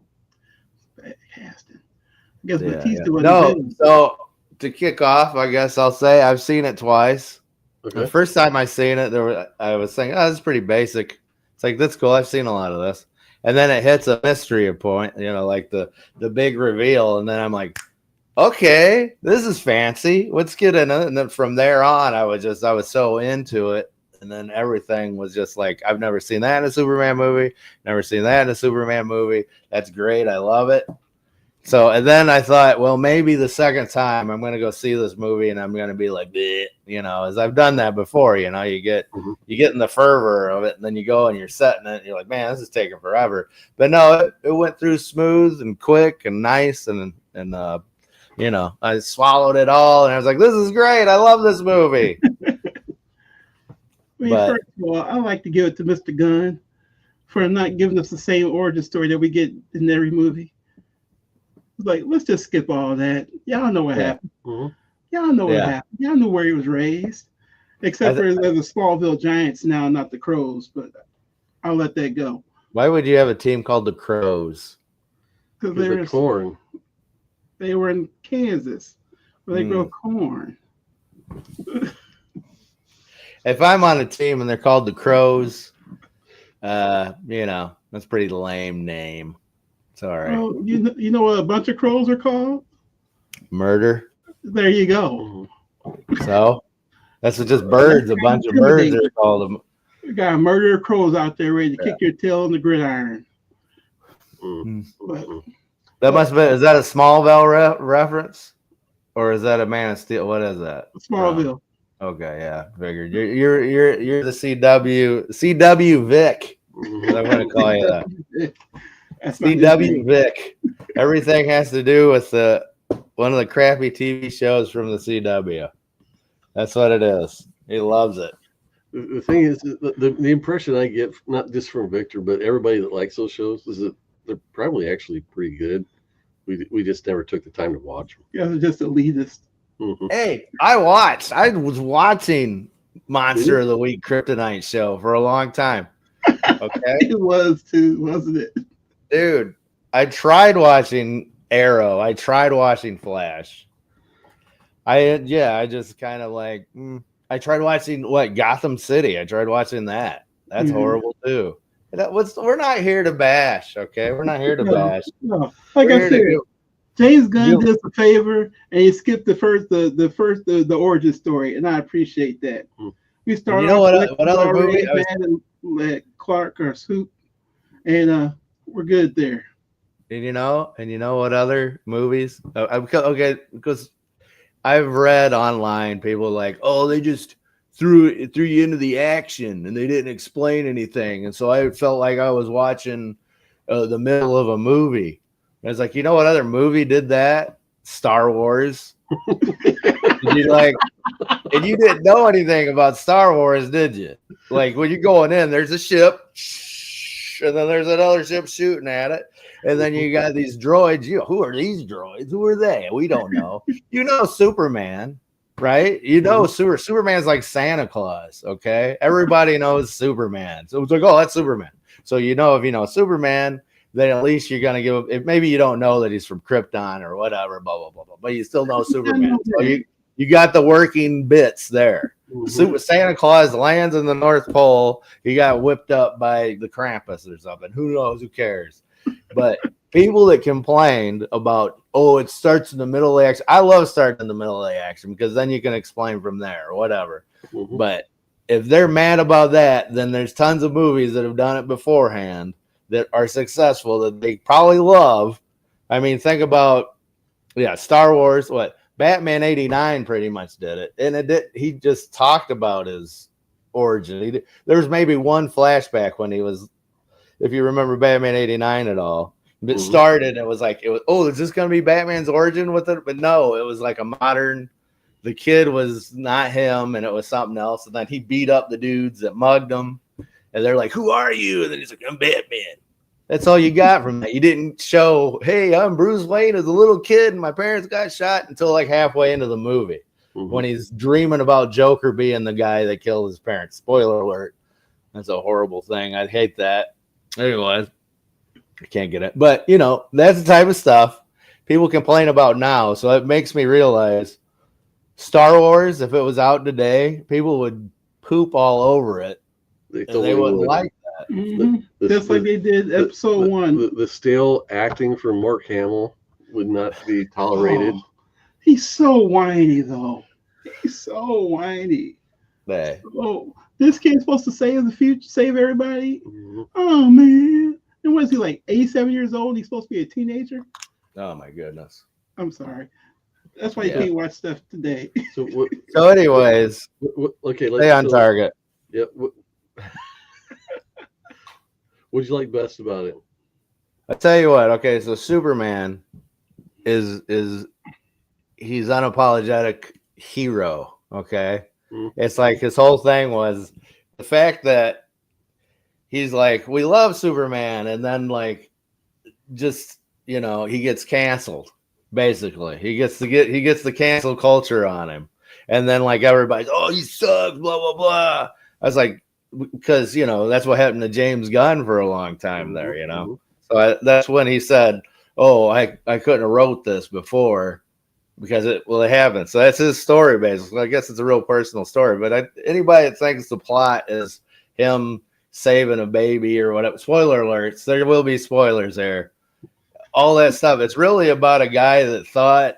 Bad casting. I guess Yeah, Batista yeah. wasn't No, big. so to kick off, I guess I'll say I've seen it twice. Okay. The first time I seen it, I was thinking, oh, this is pretty basic. It's like, that's cool. I've seen a lot of this. And then it hits a mystery point, like the big reveal. And then I'm like, okay, this is fancy. Let's get in it. And then from there on, I was so into it. And then everything was just like, I've never seen that in a Superman movie. Never seen that in a Superman movie. That's great. I love it. So, and then I thought, well, maybe the second time I'm going to go see this movie and I'm going to be like, bleh, as I've done that before, you get in the fervor of it and then you go and you're setting it and you're like, man, this is taking forever. But no, it went through smooth and quick and nice. And I swallowed it all and I was like, this is great. I love this movie. I mean, But- first of all, I like to give it to Mr. Gunn for not giving us the same origin story that we get in every movie. It's like, let's just skip all that. Y'all know what Yeah. happened. Mhm. Y'all know what Yeah. happened. Y'all know where he was raised. Except for the Smallville Giants now, not the Crows, but I'll let that go. Why would you have a team called the Crows? Because Because of corn. they were in Kansas where they grow corn. If I'm on a team and they're called the Crows, that's a pretty lame name. It's all right. Well, you know what a bunch of crows are called? Murder. There you go. Mhm. So that's just birds. A bunch of birds are called. You got murderer crows out there ready to kick your tail on the gridiron. But, That must have been. Is that a Smallville reference, or is that a Man of Steel? What is that? Smallville. Okay, yeah, figured. You're the CW Vic. I'm going to call you that. CW Vic. Everything has to do with one of the crappy TV shows from the CW. That's what it is. He loves it. The thing is, the impression I get, not just from Victor, but everybody that likes those shows, is that they're probably actually pretty good. We just never took the time to watch them. Yeah, they're just elitist. Mm-hmm. Hey, I was watching Monster of the Week Kryptonite show for a long time. Okay. It was too, wasn't it? Dude, I tried watching Arrow. I tried watching Flash. I just kind of like, I tried watching Gotham City. I tried watching that. That's horrible too. We're not here to bash, okay? We're not here to bash. No. Like I said, James Gunn did us a favor and he skipped the origin story, and I appreciate that. We started. You know what other movie? Let Clark or Swoop, and we're good there. And you know what other movies? Okay, because I've read online people like, oh, they just threw you into the action and they didn't explain anything, and so I felt like I was watching the middle of a movie. And it's like, you know what other movie did that? Star Wars. And you didn't know anything about Star Wars, did you? Like when you're going in, there's a ship, and then there's another ship shooting at it. And then you got these droids. Who are these droids? Who are they? We don't know. You know Superman, right? You know Superman's like Santa Claus, okay? Everybody knows Superman. So it's like, oh, that's Superman. So if you know Superman, then at least you're going to give – maybe you don't know that he's from Krypton or whatever, blah, blah, blah, blah, but you still know Superman. So you got the working bits there. Santa Claus lands in the North Pole. He got whipped up by the Krampus or something. Who knows? Who cares? But people that complained about, oh, it starts in the middle of the action. I love starting in the middle of the action because then you can explain from there or whatever. But if they're mad about that, then there's tons of movies that have done it beforehand that are successful that they probably love. I mean, think about, Star Wars, Batman 89 pretty much did it. And he just talked about his origin. There was maybe one flashback when he was, if you remember Batman 89 at all, it started, it was, is this going to be Batman's origin with it? But no, it was like a modern, the kid was not him and it was something else. And then he beat up the dudes that mugged him. And they're like, who are you? And then he's like, I'm Batman. That's all you got from that. You didn't show, hey, I'm Bruce Wayne as a little kid and my parents got shot until like halfway into the movie when he's dreaming about Joker being the guy that killed his parents. Spoiler alert. That's a horrible thing. I'd hate that. Anyway, I can't get it. But, that's the type of stuff people complain about now. So it makes me realize Star Wars, if it was out today, people would poop all over it. They wouldn't like that. Just like they did episode 1. The stale acting from Mark Hamill would not be tolerated. Oh, he's so whiny, though. He's so whiny. Oh, this kid's supposed to save the future, save everybody? Oh, man. And what is he, like 87 years old? He's supposed to be a teenager? Oh, my goodness. I'm sorry. That's why you can't watch stuff today. So anyways, okay, stay on target. Yep. What'd you like best about it? I tell you what. Okay, so Superman is he's unapologetic hero. Okay, it's like his whole thing was the fact that he's like, we love Superman, and then like just he gets canceled. Basically, he gets the cancel culture on him, and then like everybody's, oh, he sucks, blah blah blah. I was like, because that's what happened to James Gunn for a long time there, So that's when he said, oh, I couldn't have wrote this before because it happened. So that's his story basically. I guess it's a real personal story, but anybody that thinks the plot is him saving a baby or whatever, spoiler alerts, there will be spoilers there, all that stuff, it's really about a guy that thought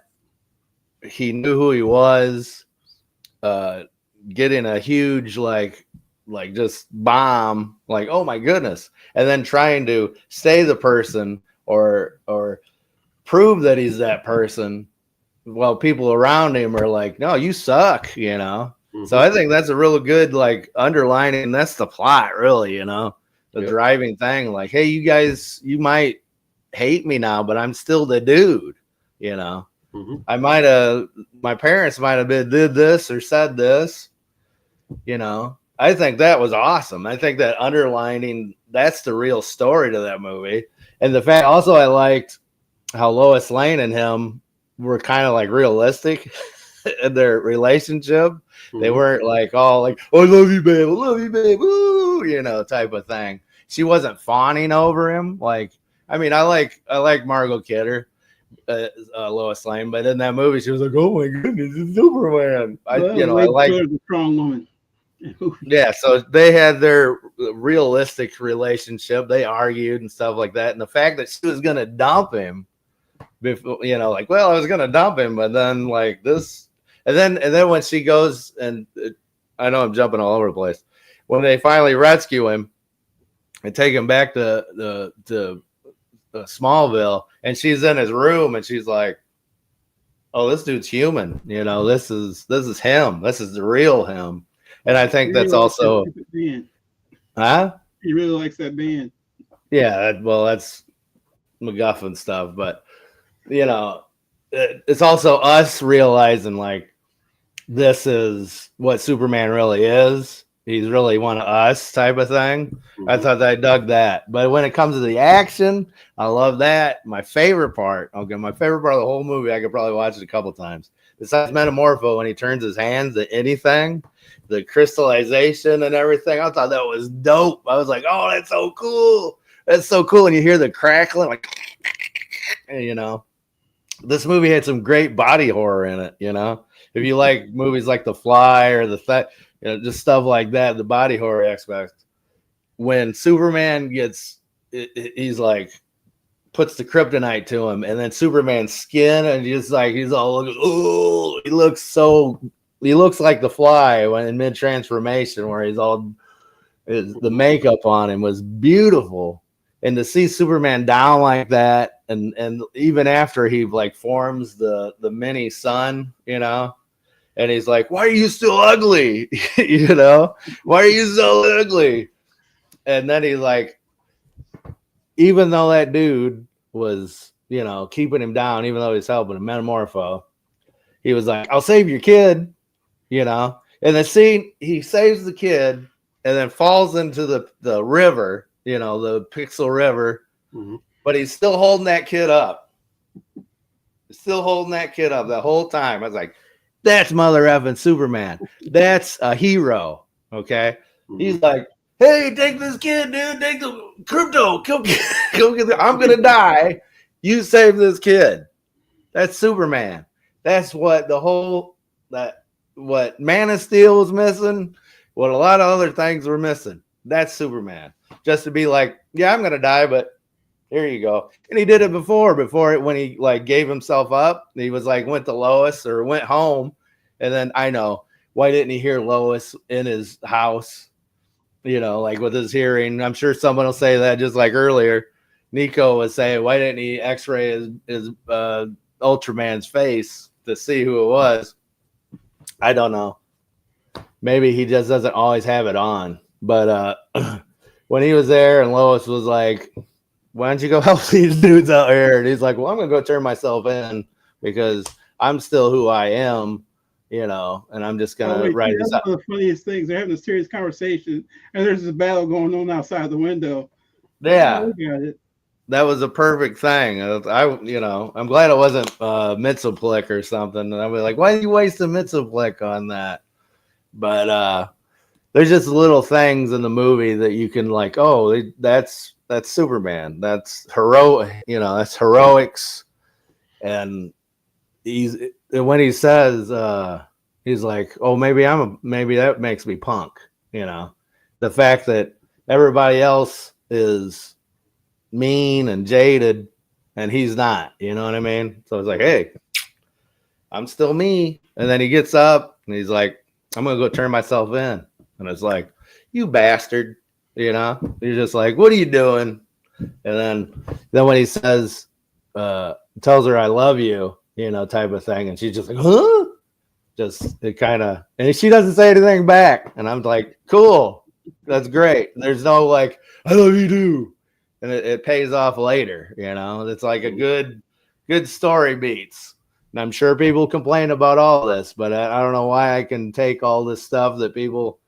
he knew who he was getting a huge like just bomb, like, oh my goodness, and then trying to stay the person or prove that he's that person, while people around him are like, no, you suck, you know. Mhm. So I think that's a really good like underlining. That's the plot, really, you know, the Yep. driving thing. Like, hey, you guys, you might hate me now, but I'm still the dude, you know. Mhm. My parents might have been did this or said this, you know. I think that was awesome. I think that underlining, that's the real story to that movie. And the fact also, I liked how Lois Lane and him were kind of like realistic in their relationship. They Mhm. weren't like all like, oh, I love you, babe, woo, you know, type of thing. She wasn't fawning over him. Like, I mean, I like Margot Kidder, Lois Lane, but in that movie, she was like, oh my goodness, it's Superman. I like, the strong woman. yeah. So they had their realistic relationship. They argued and stuff like that. And the fact that she was gonna dump him, before, you know, like, well, I was gonna dump him, but then like this, and then when she goes and I know I'm jumping all over the place. When they finally rescue him and take him back to Smallville, and she's in his room, and she's like, "Oh, this dude's human. You know, this is him. This is the real him." And I think that's also, huh? He really likes that band. Yeah, well, that's MacGuffin stuff, but you know, it's also us realizing like this is what Superman really is. He's really one of us type of thing. I Mhm. thought I dug that. But when it comes to the action, I love that. My favorite part of the whole movie, I could probably watch it a couple times. Besides Metamorpho, when he turns his hands to anything, the crystallization and everything, I thought that was dope. I was like, oh, that's so cool. That's so cool. And you hear the crackling, like, you know. This movie had some great body horror in it, you know. If you like movies like The Fly or just stuff like that, the body horror aspect. When Superman he's like puts the kryptonite to him, and then Superman's skin, and he's all looking, oh, he looks like The Fly when in mid transformation, where the makeup on him was beautiful. And to see Superman down like that, and even after he like forms the mini sun, you know, and he's like, "Why are you still ugly?" You know, "Why are you so ugly?" And then he's like, even though that dude was, you know, keeping him down, even though he's helping him, Metamorpho, he was like, "I'll save your kid," you know. And the scene, he saves the kid and then falls into the river, you know, the Pixel River, Mhm. but he's still holding that kid up. Still holding that kid up the whole time. I was like, that's mother effing Superman. That's a hero. Okay. He's Mhm. like, hey, take this kid, dude. Take the crypto. Come get I'm going to die. You save this kid. That's Superman. That's what what Man of Steel was missing, what a lot of other things were missing. That's Superman. Just to be like, yeah, I'm going to die, but here you go. And he did it before when he like gave himself up. He was like went to Lois or went home, and then I know, why didn't he hear Lois in his house? You know, like with his hearing. I'm sure someone will say that, just like earlier. Nico was saying, why didn't he X-ray his Ultraman's face to see who it was? I don't know. Maybe he just doesn't always have it on. But when he was there and Lois was like, why don't you go help these dudes out here? And he's like, well, I'm going to go turn myself in because I'm still who I am, you know, and I'm just going to write this out. That's one of the funniest things. They're having a serious conversation, and there's this battle going on outside the window. Yeah. Oh, got it. That was a perfect thing. I'm glad it wasn't Mitzelplick or something. And I was like, why did you waste a Mitzelplick on that? But there's just little things in the movie that you can like, oh, that's Superman. That's heroic, you know, that's heroics. And when he says, he's like, oh, maybe that makes me punk, you know, the fact that everybody else is mean and jaded and he's not, you know what I mean? So it's like, hey, I'm still me. And then he gets up and he's like, I'm gonna go turn myself in. And it's like, you bastard, you know? You're just like, what are you doing? And then when he says, tells her I love you, you know, type of thing, and she's just like, huh? Just it kind of, and she doesn't say anything back, and I'm like, cool, that's great. There's no like, I love you too, and it pays off later. You know, it's like a good story beats. And I'm sure people complain about all this, but I don't know why I can take all this stuff that people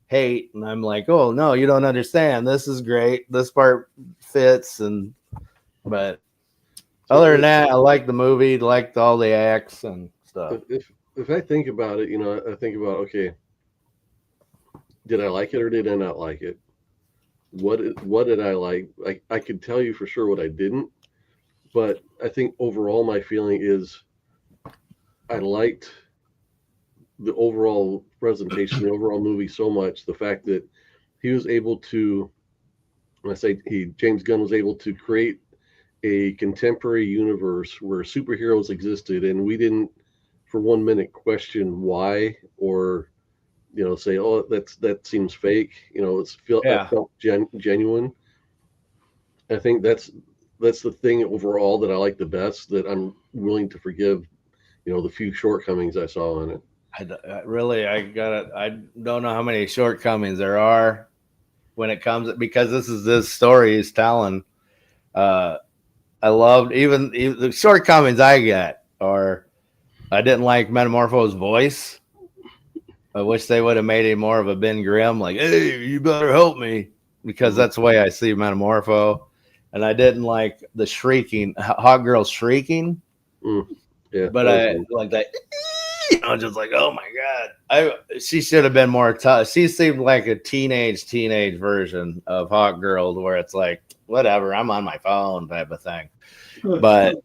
hate, and I'm like, oh no, you don't understand. This is great. This part fits, and but other than that, I like the movie, liked all the acts and stuff. If I think about it, you know, I think about, okay, did I like it or did I not like it? What did I like? I could tell you for sure what I didn't, but I think overall my feeling is I liked the overall presentation, the overall movie so much. The fact that he was able to, when I say James Gunn was able to create a contemporary universe where superheroes existed, and we didn't for 1 minute question why, or you know, say, oh, that seems fake. You know, I felt genuine. I think that's the thing overall that I like the best, that I'm willing to forgive, you know, the few shortcomings I saw in it. I don't know how many shortcomings there are when it comes, because this story is telling. I loved even the shortcomings I get, or I didn't like Metamorpho's voice. I wish they would have made him more of a Ben Grimm, like, hey, you better help me, because that's the way I see Metamorpho. And I didn't like the shrieking, Hot Girl shrieking. Yeah, but I like that, you know, just like, oh my God. She should have been more tough. She seemed like a teenage version of Hot Girl, where it's like, whatever, I'm on my phone type of thing. But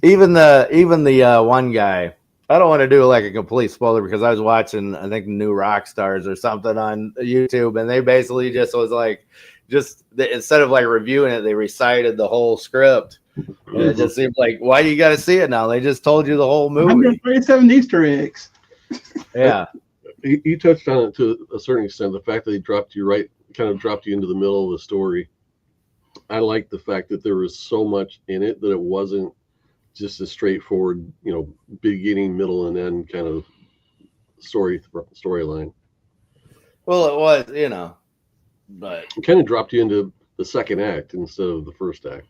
even the one guy, I don't want to do like a complete spoiler, because I was watching, I think, New Rock Stars or something on YouTube, and they basically just was like, instead of like reviewing it, they recited the whole script. And it just seemed like, why do you got to see it now? They just told you the whole movie. 137 Easter eggs. Yeah. He touched on it to a certain extent. The fact that he dropped you into the middle of the story. I like the fact that there was so much in it that it wasn't just a straightforward, you know, beginning, middle, and end kind of storyline. Well, it was, you know, but it kind of dropped you into the second act instead of the first act.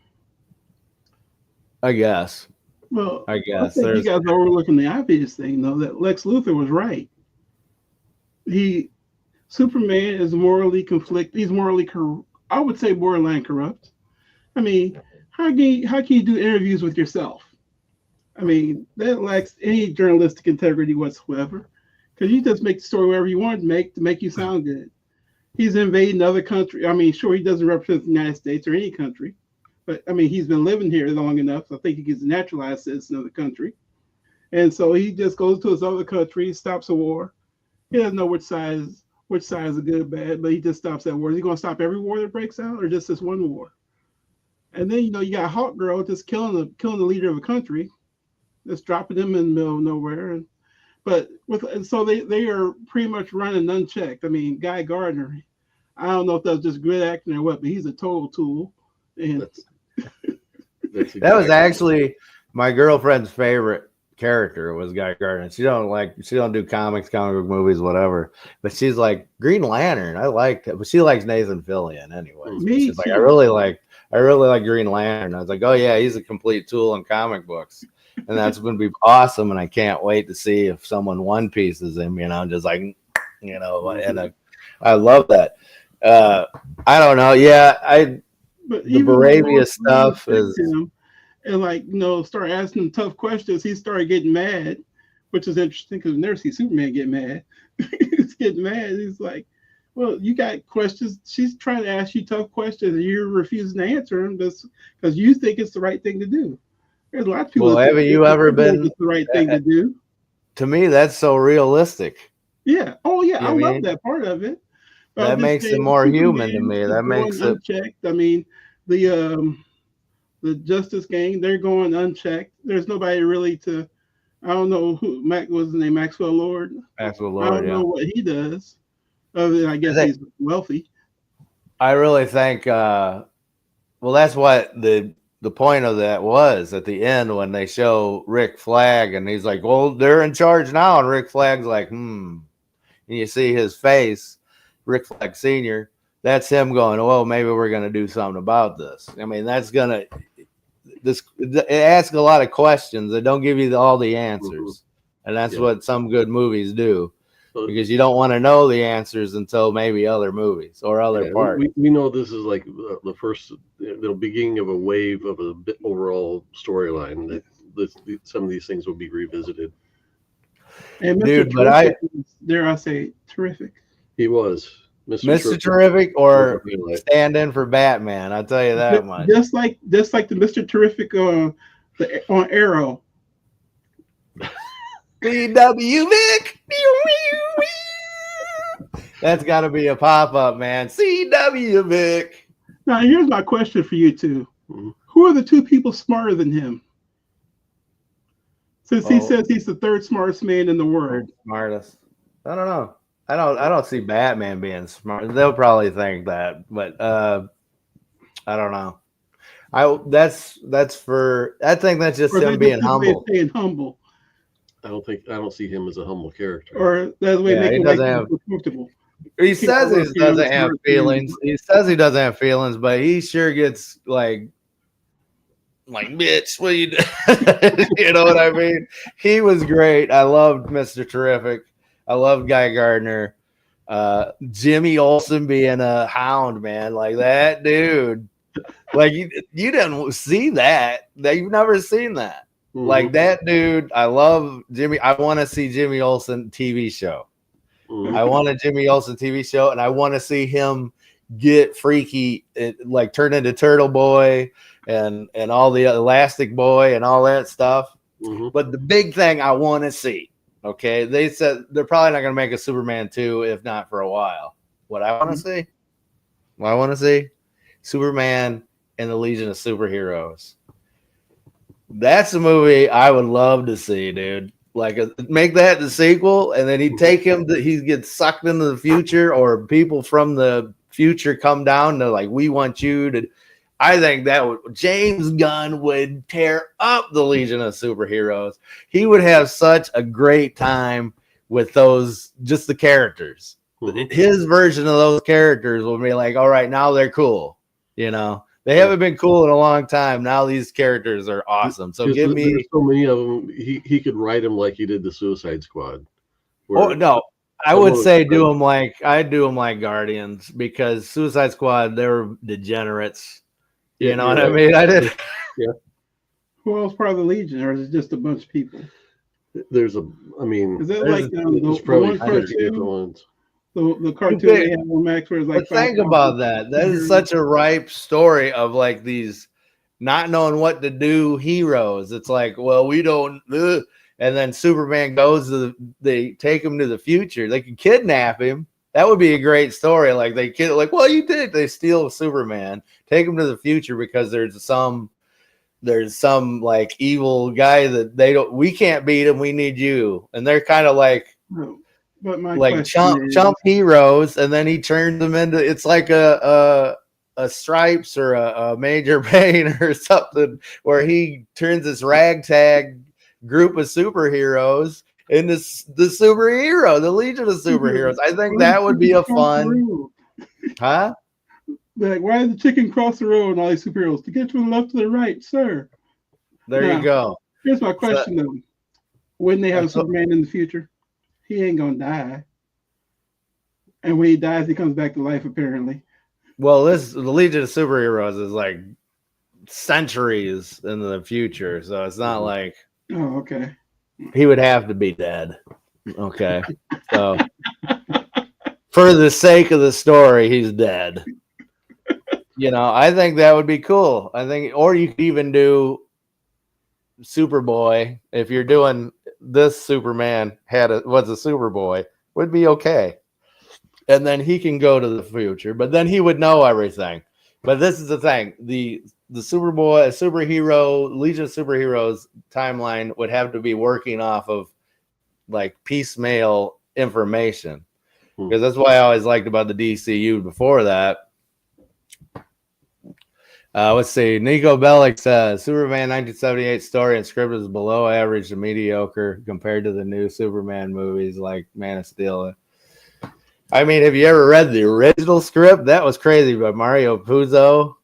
I guess. Well, I guess think you guys are overlooking the obvious thing, though, that Lex Luthor was right. Superman is morally conflicted. He's morally, I would say, borderline corrupt. I mean, how can you do interviews with yourself? I mean, that lacks any journalistic integrity whatsoever, because you just make the story whatever you want to make you sound good. He's invading other country. I mean, sure, he doesn't represent the United States or any country, but I mean, he's been living here long enough, so I think he gets a naturalized citizen of the country. And so he just goes to his other country, stops a war. He doesn't know which side is a good or bad, but he just stops that war. Is he going to stop every war that breaks out, or just this one war? And then, you know, you got Hawk Girl just killing the leader of a country, just dropping him in the middle of nowhere. So they are pretty much running unchecked. I mean, Guy Gardner, I don't know if that was just good acting or what, but he's a total tool. And that's exactly that was actually my girlfriend's favorite character was Guy Gardner. She don't do comic book movies, whatever. But she's like, Green Lantern, I liked it. But she likes Nathan Fillion anyway. She's like, I really like Green Lantern. I was like, oh yeah, he's a complete tool in comic books. And that's going to be awesome. And I can't wait to see if someone One Pieces him, you know, just like, you know, and I love that. I don't know. Yeah. But the Baravia stuff is, and like, you know, start asking him tough questions. He started getting mad, which is interesting because we never see Superman get mad. He's getting mad. He's like, well, you got questions. She's trying to ask you tough questions and you're refusing to answer them because you think it's the right thing to do. There's a lot of people. Well, haven't you ever been? It's the right thing to do. To me, that's so realistic. Yeah. Oh, yeah. I love that part of it. But that makes it more human to me. That makes it unchecked. I mean, the Justice Gang, they're going unchecked. There's nobody really to. I don't know who Mac was his name, Maxwell Lord. Maxwell I Lord, don't know what he does. Other than I guess he's wealthy. I really think well, that's what the point of that was at the end when they show Rick Flag and he's like, well, they're in charge now, and Rick Flag's like, and you see his face, Rick Flag Sr. That's him going, well, maybe we're gonna do something about this. I mean, that's gonna it asks a lot of questions that don't give you all the answers, and that's what some good movies do. Because you don't want to know the answers until maybe other movies or other parts. We know this is like the first, the beginning of a wave of a bit overall storyline that some of these things will be revisited. And Mr. Dude, but dare I say, terrific. He was Mr. Terrific or stand in for Batman. I'll tell you that much. Just like the Mr. Terrific on Arrow. CW Vic. That's got to be a pop-up, man. CW Vic. Now, here's my question for you two. Mm-hmm. Who are the two people smarter than him? Since he says he's the third smartest man in the world. Smartest. I don't know. I don't see Batman being smart. They'll probably think that, but I don't know. I think that's just him being humble. Being humble. I don't see him as a humble character. Or that's the way make him comfortable. He says he doesn't have feelings. He says he doesn't have feelings, but he sure gets like bitch, what you do? You know what I mean? He was great. I loved Mr. Terrific. I loved Guy Gardner. Jimmy Olsen being a hound, man, like that dude. Like you didn't see that. You've never seen that. Mm-hmm. Like that dude. I love Jimmy. I want to see Jimmy Olsen TV show. I want a Jimmy Olsen TV show, and I want to see him get freaky, like turn into Turtle Boy and all the Elastic Boy and all that stuff. Mm-hmm. But the big thing I want to see, okay, they said they're probably not going to make a Superman 2, if not for a while. What I want to see? What I want to see? Superman and the Legion of Superheroes. That's a movie I would love to see, dude. Like make that the sequel, and then he'd take him he gets sucked into the future, or people from the future come down to like, we want you to. I think that James Gunn would tear up the Legion of Superheroes. He would have such a great time with those, just the characters. Mm-hmm. His version of those characters will be like, all right, now they're cool. You know, they haven't been cool in a long time. Now these characters are awesome. So give me so many of them. He could write them like he did the Suicide Squad. Oh no, I would say do them like Guardians, because Suicide Squad, they were degenerates. You know what I mean? I did. Yeah. Who else part of the Legion, or is it just a bunch of people? Is that like there's probably 50 different ones? The cartoon they have on Max, where it's like. But think about that. That is such a ripe story of like these not knowing what to do heroes. It's like, well, we don't. And then Superman goes they take him to the future. They could kidnap him. That would be a great story. Like well, you did. They steal Superman, take him to the future because there's some like evil guy that we can't beat him. We need you. And they're kind of like. But my like chump heroes, and then he turns them into, it's like a Stripes or a Major Payne or something, where he turns this ragtag group of superheroes into the superhero, the Legion of Superheroes. I think that would be a fun, huh? Like, why did the chicken cross the road and all these superheroes to get from the left to the right, sir? There you go. Here's my question though: when they have a Superman in the future? He ain't gonna die, and when he dies, he comes back to life. Apparently. Well, the Legion of Superheroes is like centuries in the future, so it's not like. Oh, okay. He would have to be dead. Okay, so for the sake of the story, he's dead. You know, I think that would be cool. I think, or you could even do Superboy if you're doing. This Superman was a Superboy, would be okay, and then he can go to the future, but then he would know everything. But this is the thing: the superhero Legion of Superheroes timeline would have to be working off of like piecemeal information, because that's why I always liked about the DCU before that. Let's see. Nico Bellic says Superman 1978 story and script is below average to mediocre compared to the new Superman movies like Man of Steel. I mean, have you ever read the original script? That was crazy by Mario Puzo.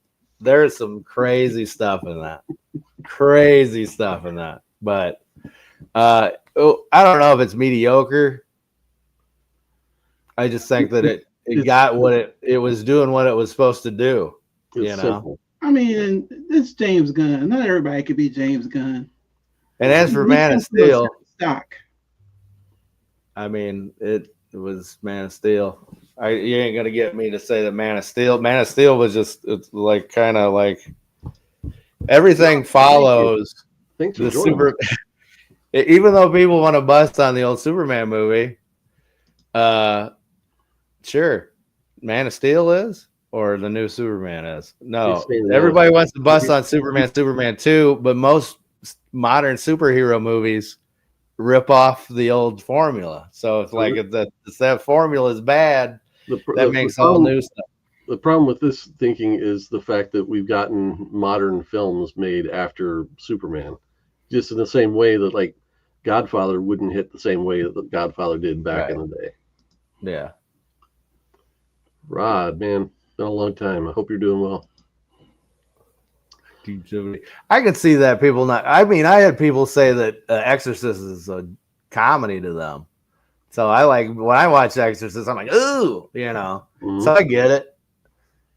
There's some crazy stuff in that. Crazy stuff in that. But I don't know if it's mediocre. I just think that it got what it was doing what it was supposed to do. It's simple. I mean, it's James Gunn. Not everybody could be James Gunn. And as for Man of Steel, stock. I mean, it was Man of Steel. You ain't gonna get me to say that Man of Steel. Man of Steel was just it's like kind of like everything follows the super. Even though people want to bust on the old Superman movie, sure, Man of Steel is. Or the new Superman is. No, everybody wants to bust on Superman 2, but most modern superhero movies rip off the old formula. So it's like if that formula is bad, that makes all new stuff. The problem with this thinking is the fact that we've gotten modern films made after Superman, just in the same way that like Godfather wouldn't hit the same way that the Godfather did back in the day. Yeah. Rod, man. Been a long time. I hope you're doing well. I could see that people not. I mean, I had people say that Exorcist is a comedy to them. So I like when I watch Exorcist, I'm like, ooh, you know. So I get it.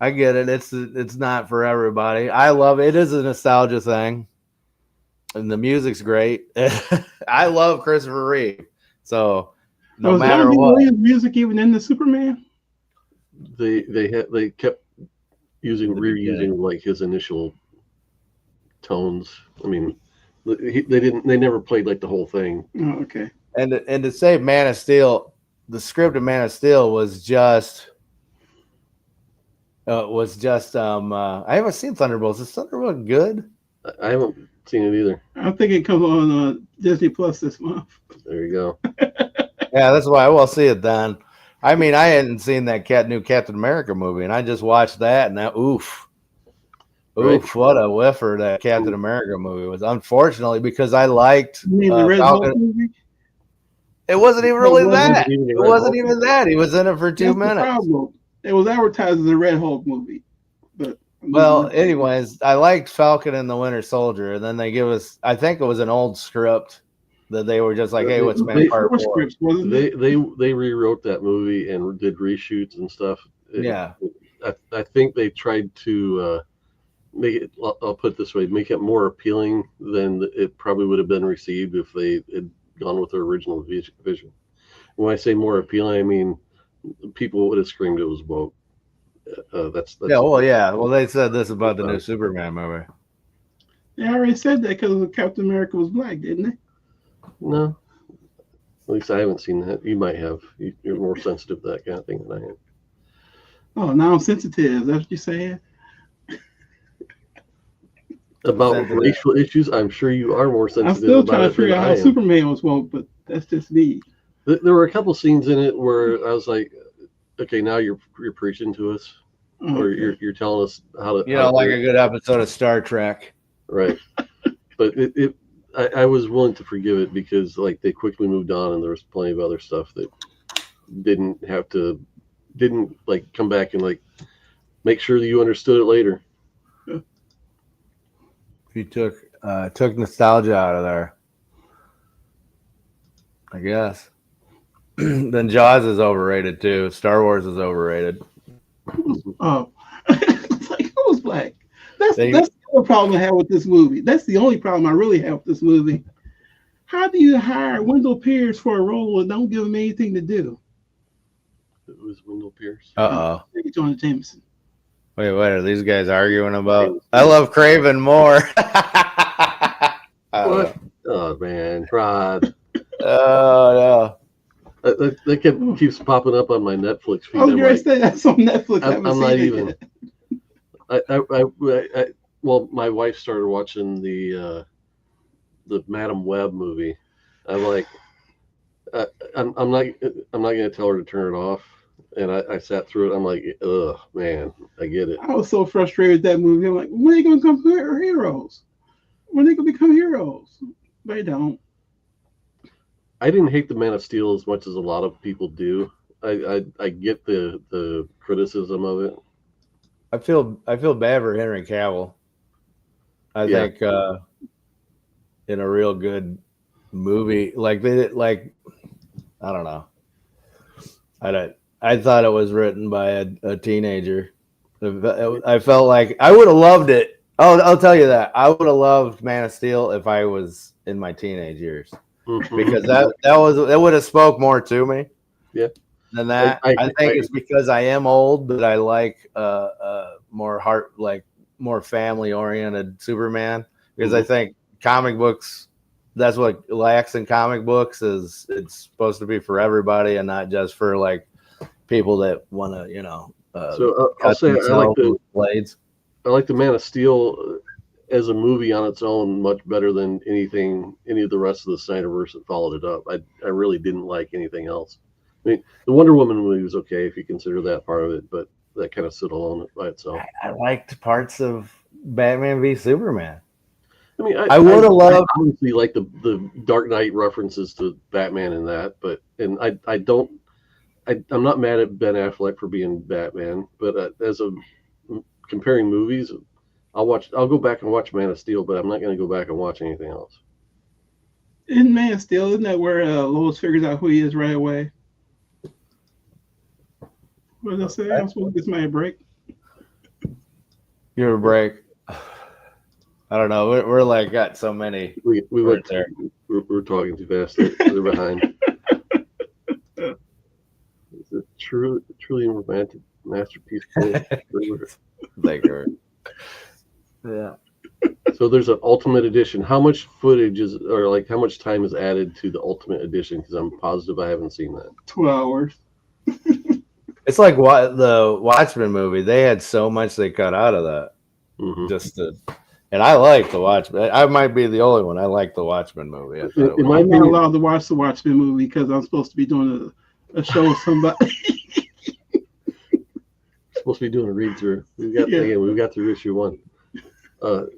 It's not for everybody. I love it. It is a nostalgia thing, and the music's great. I love Christopher Reeve. So no matter what, music even in the Superman. They kept reusing like his initial tones. I mean, they never played like the whole thing. Oh, okay. And to say Man of Steel, the script of Man of Steel was just I haven't seen Thunderbolts. Is Thunderbolt good? I haven't seen it either. I think it comes on Disney Plus this month. There you go. Yeah, that's why I will see it then. I mean, I hadn't seen that new Captain America movie, and I just watched that, and that oof, what a whiffer that Captain America movie was. Unfortunately, because I liked the Red Hulk movie. It wasn't even really that. It wasn't even that. He was in it for 2 minutes. It was advertised as a Red Hulk movie, but anyways, I liked Falcon and the Winter Soldier, and then they give us. I think it was an old script. That they were just like, hey, what's been part 4? They rewrote that movie and did reshoots and stuff. I think they tried to make it. I'll put it this way: make it more appealing than it probably would have been received if they had gone with their original vision. When I say more appealing, I mean people would have screamed it was woke. That's Well, they said this about the new Superman movie. They already said that because Captain America was black, didn't they? No, at least I haven't seen that. You might have. You're more sensitive to that kind of thing than I am. Oh, now I'm sensitive. That's what you're saying? About racial issues, I'm sure you are more sensitive. I'm still trying to figure out how Superman was woke, but that's just me. There were a couple scenes in it where I was like, okay, now you're preaching to us, or you're telling us how to. Like a good episode of Star Trek. Right. But I was willing to forgive it because like they quickly moved on and there was plenty of other stuff that didn't like come back and like make sure that you understood it later. He took nostalgia out of there, I guess. Then Jaws is overrated too. Star Wars is overrated. Oh, it's like who was black? That's the other problem I have with this movie. That's the only problem I really have with this movie. How do you hire Wendell Pierce for a role and don't give him anything to do? It was Wendell Pierce. Jonah Jameson. Wait, what are these guys arguing about? I love Craven more. What? Oh man, Rod. Oh no. That keeps popping up on my Netflix feed. I was going to say that's on Netflix. I'm not even. Well, my wife started watching the Madam Web movie. I'm like, I'm not going to tell her to turn it off. And I sat through it. I'm like, ugh, man, I get it. I was so frustrated with that movie. I'm like, when are they gonna come heroes? When are they gonna become heroes? They don't. I didn't hate the Man of Steel as much as a lot of people do. I get the criticism of it. I feel bad for Henry Cavill. I think in a real good movie, like they did, like I don't know. I thought it was written by a teenager. I felt like I would have loved it. Oh, I'll tell you that I would have loved Man of Steel if I was in my teenage years, because that would have spoke more to me. Yeah. Than that. I think it's because I am old that I like more more family oriented Superman, because I think comic books, that's what lacks in comic books, is it's supposed to be for everybody and not just for like people that want to so I'll say I like the blades. I like the Man of Steel as a movie on its own much better than any of the rest of the Snyderverse that followed it up. I really didn't like anything else. I mean, the Wonder Woman movie was okay if you consider that part of it, but that kind of stood alone by itself. I liked parts of Batman v Superman. I mean, I would have loved. I obviously like the Dark Knight references to Batman in that, but I'm not mad at Ben Affleck for being Batman, but as a comparing movies, I'll go back and watch Man of Steel, but I'm not going to go back and watch anything else. In Man of Steel, isn't that where Lois figures out who he is right away? What did I say? I'm supposed to get somebody a break. Give a break. I don't know. We're like got so many. We went there. We're talking too fast. They're behind. It's a truly romantic masterpiece. Thank you. Yeah. So there's an Ultimate Edition. How much footage how much time is added to the Ultimate Edition? Because I'm positive I haven't seen that. 2 hours. It's like what the Watchmen movie. They had so much they cut out of that. And I like the Watchmen. I might be the only one. I like the Watchmen movie. I'm not allowed to watch the Watchmen movie because I'm supposed to be doing a show with somebody. Supposed to be doing a read through. We've got through issue 1. The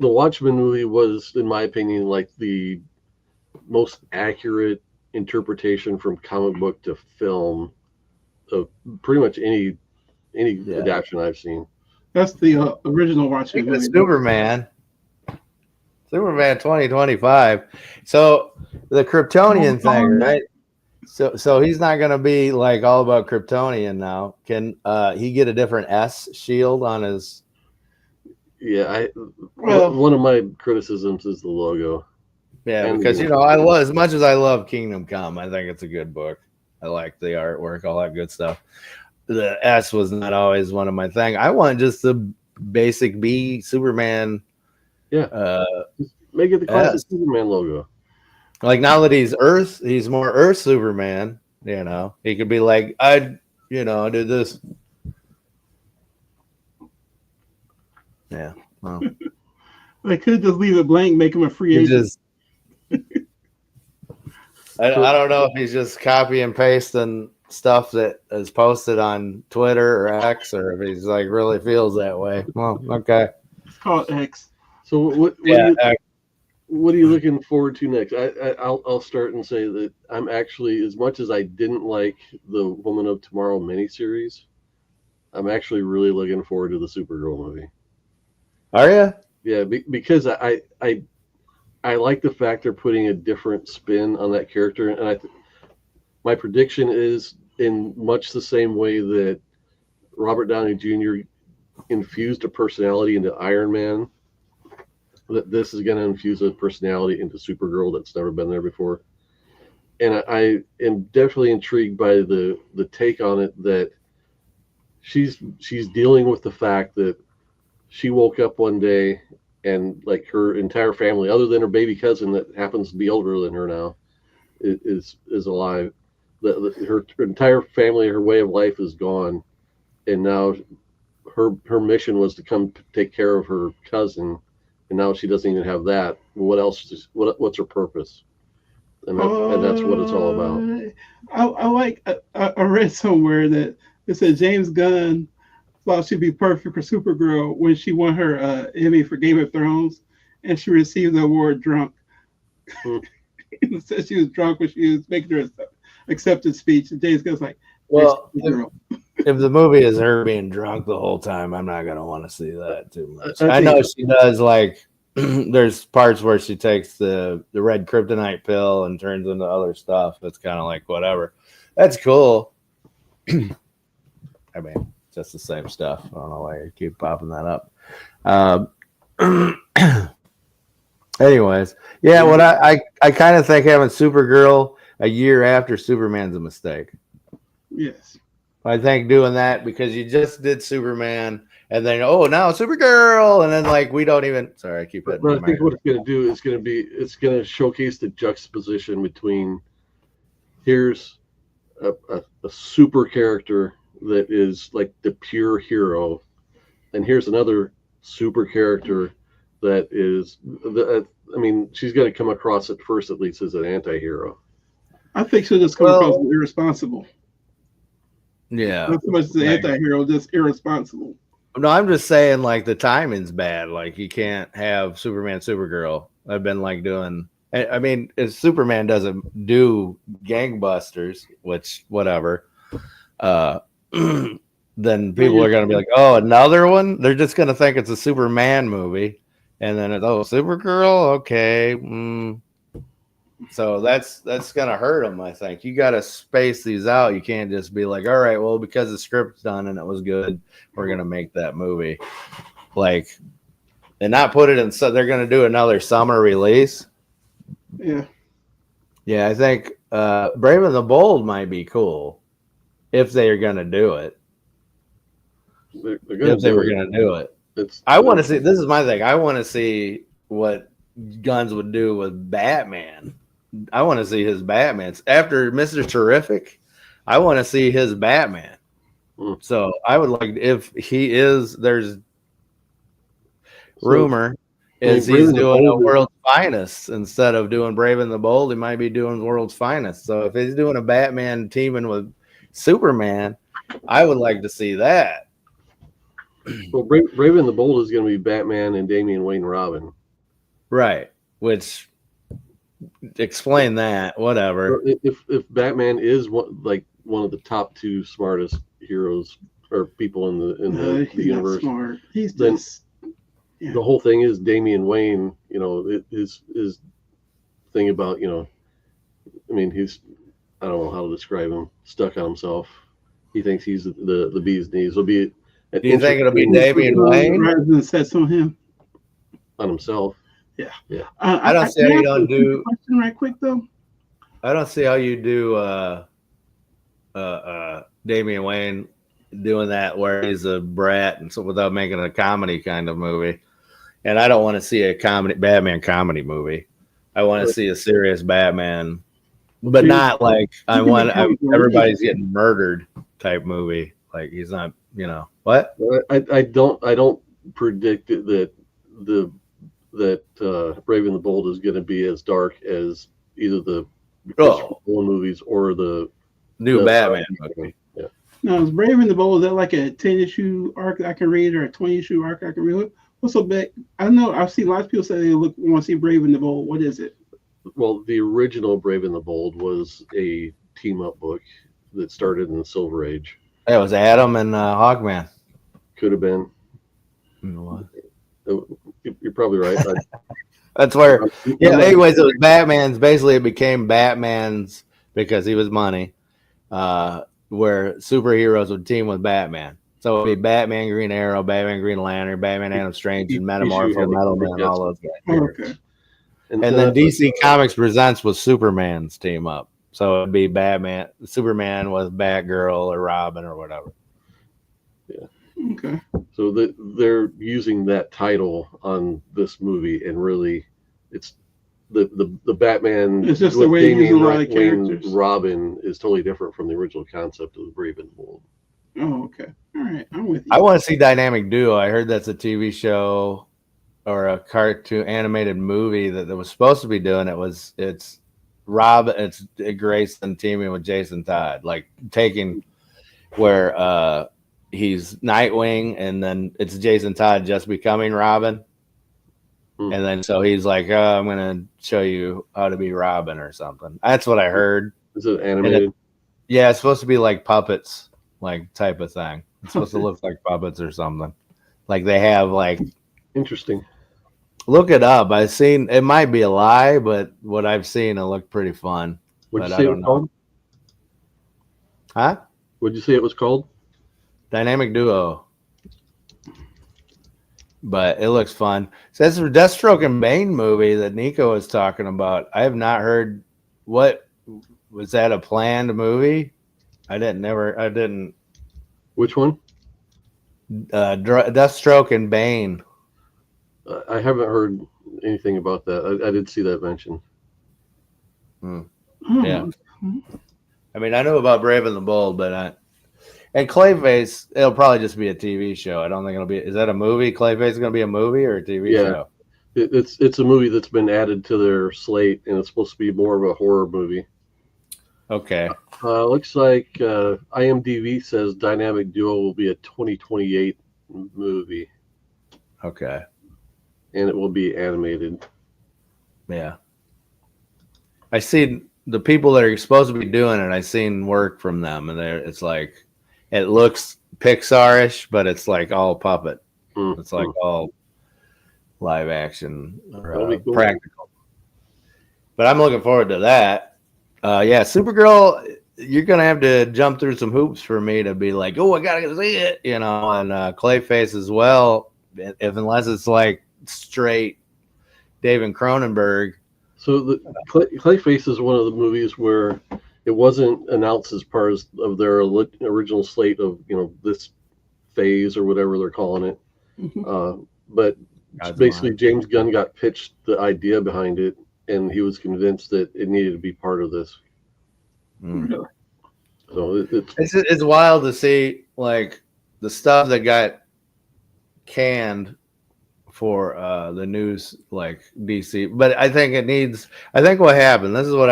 Watchmen movie was, in my opinion, like the most accurate interpretation from comic book to film of pretty much any adaptation I've seen. That's the original Watchmen movie. Superman 2025. So the Kryptonian thing, right? So he's not going to be like all about Kryptonian now. Can he get a different S shield on his? Yeah, one of my criticisms is the logo. Yeah, because I love, as much as I love Kingdom Come, I think it's a good book. I like the artwork, all that good stuff. The S was not always one of my thing. I want just the basic B Superman. Yeah, make it the classic Superman logo. Like now that he's Earth, he's more Earth Superman. He could be like, I did this. Yeah. Well, they could just leave it blank, make him a free agent. I don't know if he's just copy and pasting stuff that is posted on Twitter or X, or if he's like really feels that way. Well, okay. It's called X. So what are you looking forward to next? I'll start and say that I'm actually, as much as I didn't like the Woman of Tomorrow miniseries, I'm actually really looking forward to the Supergirl movie. Are you? Yeah, because I like the fact they're putting a different spin on that character, and my prediction is, in much the same way that Robert Downey Jr. infused a personality into Iron Man, that this is going to infuse a personality into Supergirl that's never been there before. And I am definitely intrigued by the take on it, that she's dealing with the fact that she woke up one day and like her entire family, other than her baby cousin that happens to be older than her now, is alive. Her entire family, her way of life is gone, and now her mission was to come take care of her cousin, and now she doesn't even have that. What else? What's her purpose? And that's what it's all about. I read somewhere that it said James Gunn thought she'd be perfect for Supergirl when she won her Emmy for Game of Thrones, and she received the award drunk. It said she was drunk when she was making her acceptance speech, and James Gunn's like, well, if the movie is her being drunk the whole time, I'm not gonna want to see that too much. I know she does like. There's parts where she takes the red kryptonite pill and turns into other stuff. It's kind of like whatever. That's cool. I mean, just the same stuff. I don't know why you keep popping that up. Anyways, yeah, what I kind of think having Supergirl a year after Superman's a mistake. Yes. I think doing that because you just did Superman and then now Supergirl and then like we don't even sorry I keep hitting I think what it's going to do is it's going to showcase the juxtaposition between here's a super character that is like the pure hero, and here's another super character that is she's going to come across at first at least as an anti-hero. I think she'll just come across as irresponsible. Yeah. Not so much as an anti-hero, just irresponsible. No, I'm just saying like the timing's bad. Like you can't have Superman, Supergirl. I've been like doing. I mean, if Superman doesn't do gangbusters, which whatever, then people are gonna be like, "Oh, another one." They're just gonna think it's a Superman movie, and then it's Supergirl. Okay, so that's gonna hurt them. I think you got to space these out. You can't just be like, "All right, well, because the script's done and it was good, we're gonna make that movie." Like, and not put it in. So they're gonna do another summer release. Yeah, I think Brave and the Bold might be cool if they are gonna do it. If they were gonna do it, I want to see. This is my thing. I want to see what Guns would do with Batman. I want to see his Batman after Mr. Terrific. I want to see his Batman. So I would like if he is. There's rumor is he's doing a World's Finest instead of doing Brave and the Bold. He might be doing World's Finest. So if he's doing a Batman teaming with Superman, I would like to see that. Well, Brave and the Bold is going to be Batman and Damian Wayne Robin. Right. Which explain that, whatever. If Batman is one of the top two smartest heroes or people in the universe, smart. He's then just the whole thing is Damian Wayne. His thing about I mean, he's I don't know how to describe him. Stuck on himself. He thinks he's the bee's knees. Will be. Do you think it'll be Damian Wayne rather than sets on him? On himself. Yeah. I don't see how you don't do. Question right quick though. I don't see how you do Damian Wayne doing that where he's a brat and so without making a comedy kind of movie. And I don't want to see a Batman comedy movie. I want to see a serious Batman, but not like everybody's getting murdered type movie. Like he's not, what? I don't predict that Brave and the Bold is going to be as dark as either the Christopher Nolan movies or the new Batman movie. Yeah. Now, is Brave and the Bold, is that like a 10-issue arc I can read or a 20-issue arc I can read? What's so big? I know I've seen lots of people say they want to see Brave and the Bold. What is it? Well, the original Brave and the Bold was a team-up book that started in the Silver Age. That was Adam and Hawkman. Could have been. You're probably right. That's where. Yeah. Anyways, it was Batman's. Basically, it became Batman's because he was money. Where superheroes would team with Batman. So it'd be Batman, Green Arrow, Batman, Green Lantern, Batman, Adam Strange, and Metamorpho, Metal Man, all those guys. Okay. And then DC Comics Presents was Superman's team up. So it'd be Superman with Batgirl or Robin or whatever. Yeah. Okay. So they're using that title on this movie, and really, it's the Batman. It's just the way you use a lot of characters. Robin is totally different from the original concept of the Brave and the Bold. Oh, okay. All right, I'm with you. I want to see Dynamic Duo. I heard that's a TV show or a cartoon animated movie that was supposed to be doing it. It's Grayson teaming with Jason Todd, like taking where he's Nightwing and then it's Jason Todd just becoming Robin. Hmm. And then so he's like, oh, I'm gonna show you how to be Robin or something. That's what I heard. Is it animated? Yeah, it's supposed to be like puppets, like type of thing. It's supposed to look like puppets or something. Like they have like Interesting. look it up. I've seen it might be a lie, but what I've seen it looked pretty fun. What'd you But say I it don't was know. called? Huh? What'd you say it was called? Dynamic Duo. But it looks fun. So that's the Deathstroke and Bane movie that Nico was talking about. I have not heard what was that a planned movie? I didn't Which one? Deathstroke and Bane. I haven't heard anything about that. I did see that mentioned. Oh, Yeah. I mean, I know about Brave and the Bold, and Clayface, it'll probably just be a TV show. I don't think it'll be. Is that a movie? Clayface is going to be a movie or a TV Yeah. show? It's a movie that's been added to their slate, and it's supposed to be more of a horror movie. Okay. Looks like IMDb says Dynamic Duo will be a 2028 movie, Okay. and it will be animated. Yeah. I seen the people that are supposed to be doing it. I seen work from them, and it's like it looks Pixar-ish, but it's like all puppet. It's like all live action or That'll be cool. practical. But I'm looking forward to that. Yeah, Supergirl. You're gonna have to jump through some hoops for me to be like, oh, I gotta see it, and Clayface as well. Unless it's like straight David Cronenberg. So the Clayface is one of the movies where it wasn't announced as part of their original slate of this phase or whatever they're calling it. But basically, James Gunn got pitched the idea behind it, and he was convinced that it needed to be part of this. Really? So it's wild to see like the stuff that got canned for the news like DC, but I think what happened, this is what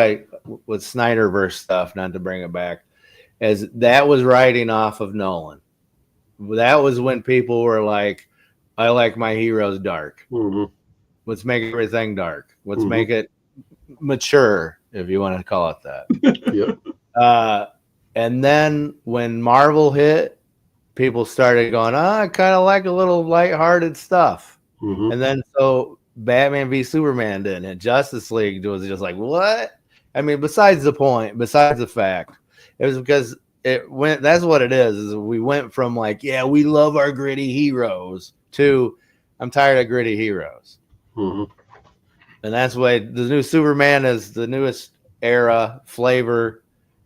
with Snyderverse stuff, not to bring it back, is that was writing off of Nolan. That was when people were like, I like my heroes dark. Mm-hmm. Let's make everything dark. Let's make it mature, if you want to call it that. Yep. And then when Marvel hit, people started going, I kind of like a little lighthearted stuff. Mm-hmm. And then so Batman v Superman did, and Justice League was just like, what? I mean, besides the fact, it was because it went. That's what it is we went from like, yeah, we love our gritty heroes to I'm tired of gritty heroes. Mm-hmm. And that's why the new Superman is the newest era flavor.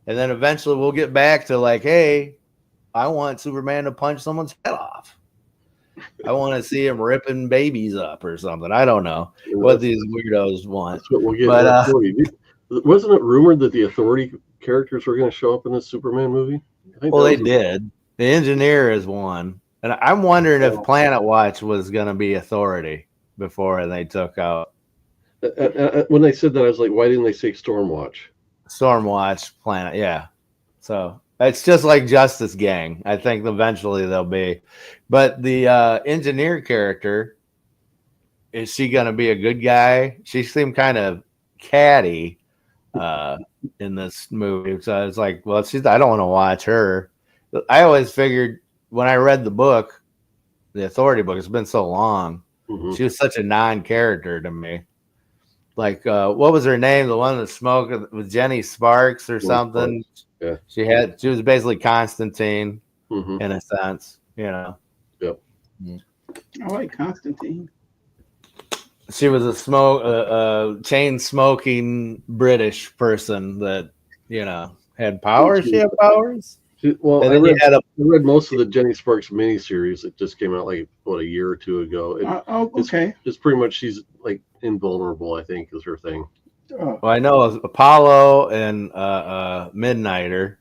And then eventually we'll get back to like, hey, I want Superman to punch someone's head off. I want to see him ripping babies up or something. I don't know what these weirdos want. That's what we'll get. But wasn't it rumored that the Authority characters were going to show up in this Superman movie? Well, they did. The Engineer is one. And I'm wondering if Planet Watch was going to be Authority before they took out. When they said that, I was like, why didn't they say Stormwatch? Stormwatch, Planet, yeah. So it's just like Justice Gang. I think eventually they'll be. But the Engineer character, is she going to be a good guy? She seemed kind of catty in this movie. So it's like, well, I don't want to watch her. I always figured when I read the book, the Authority book, it's been so long. Mm-hmm. She was such a non-character to me. Like, what was her name? The one that smoked with Jenny Sparks or something. Yeah. She was basically Constantine in a sense, Yep. I like Constantine. She was a chain smoking British person that, had powers. She had powers. Well, I read most of the Jenny Sparks miniseries that just came out like a year or two ago. Okay. It's pretty much she's like invulnerable, I think, is her thing. Well, I know Apollo and Midnighter.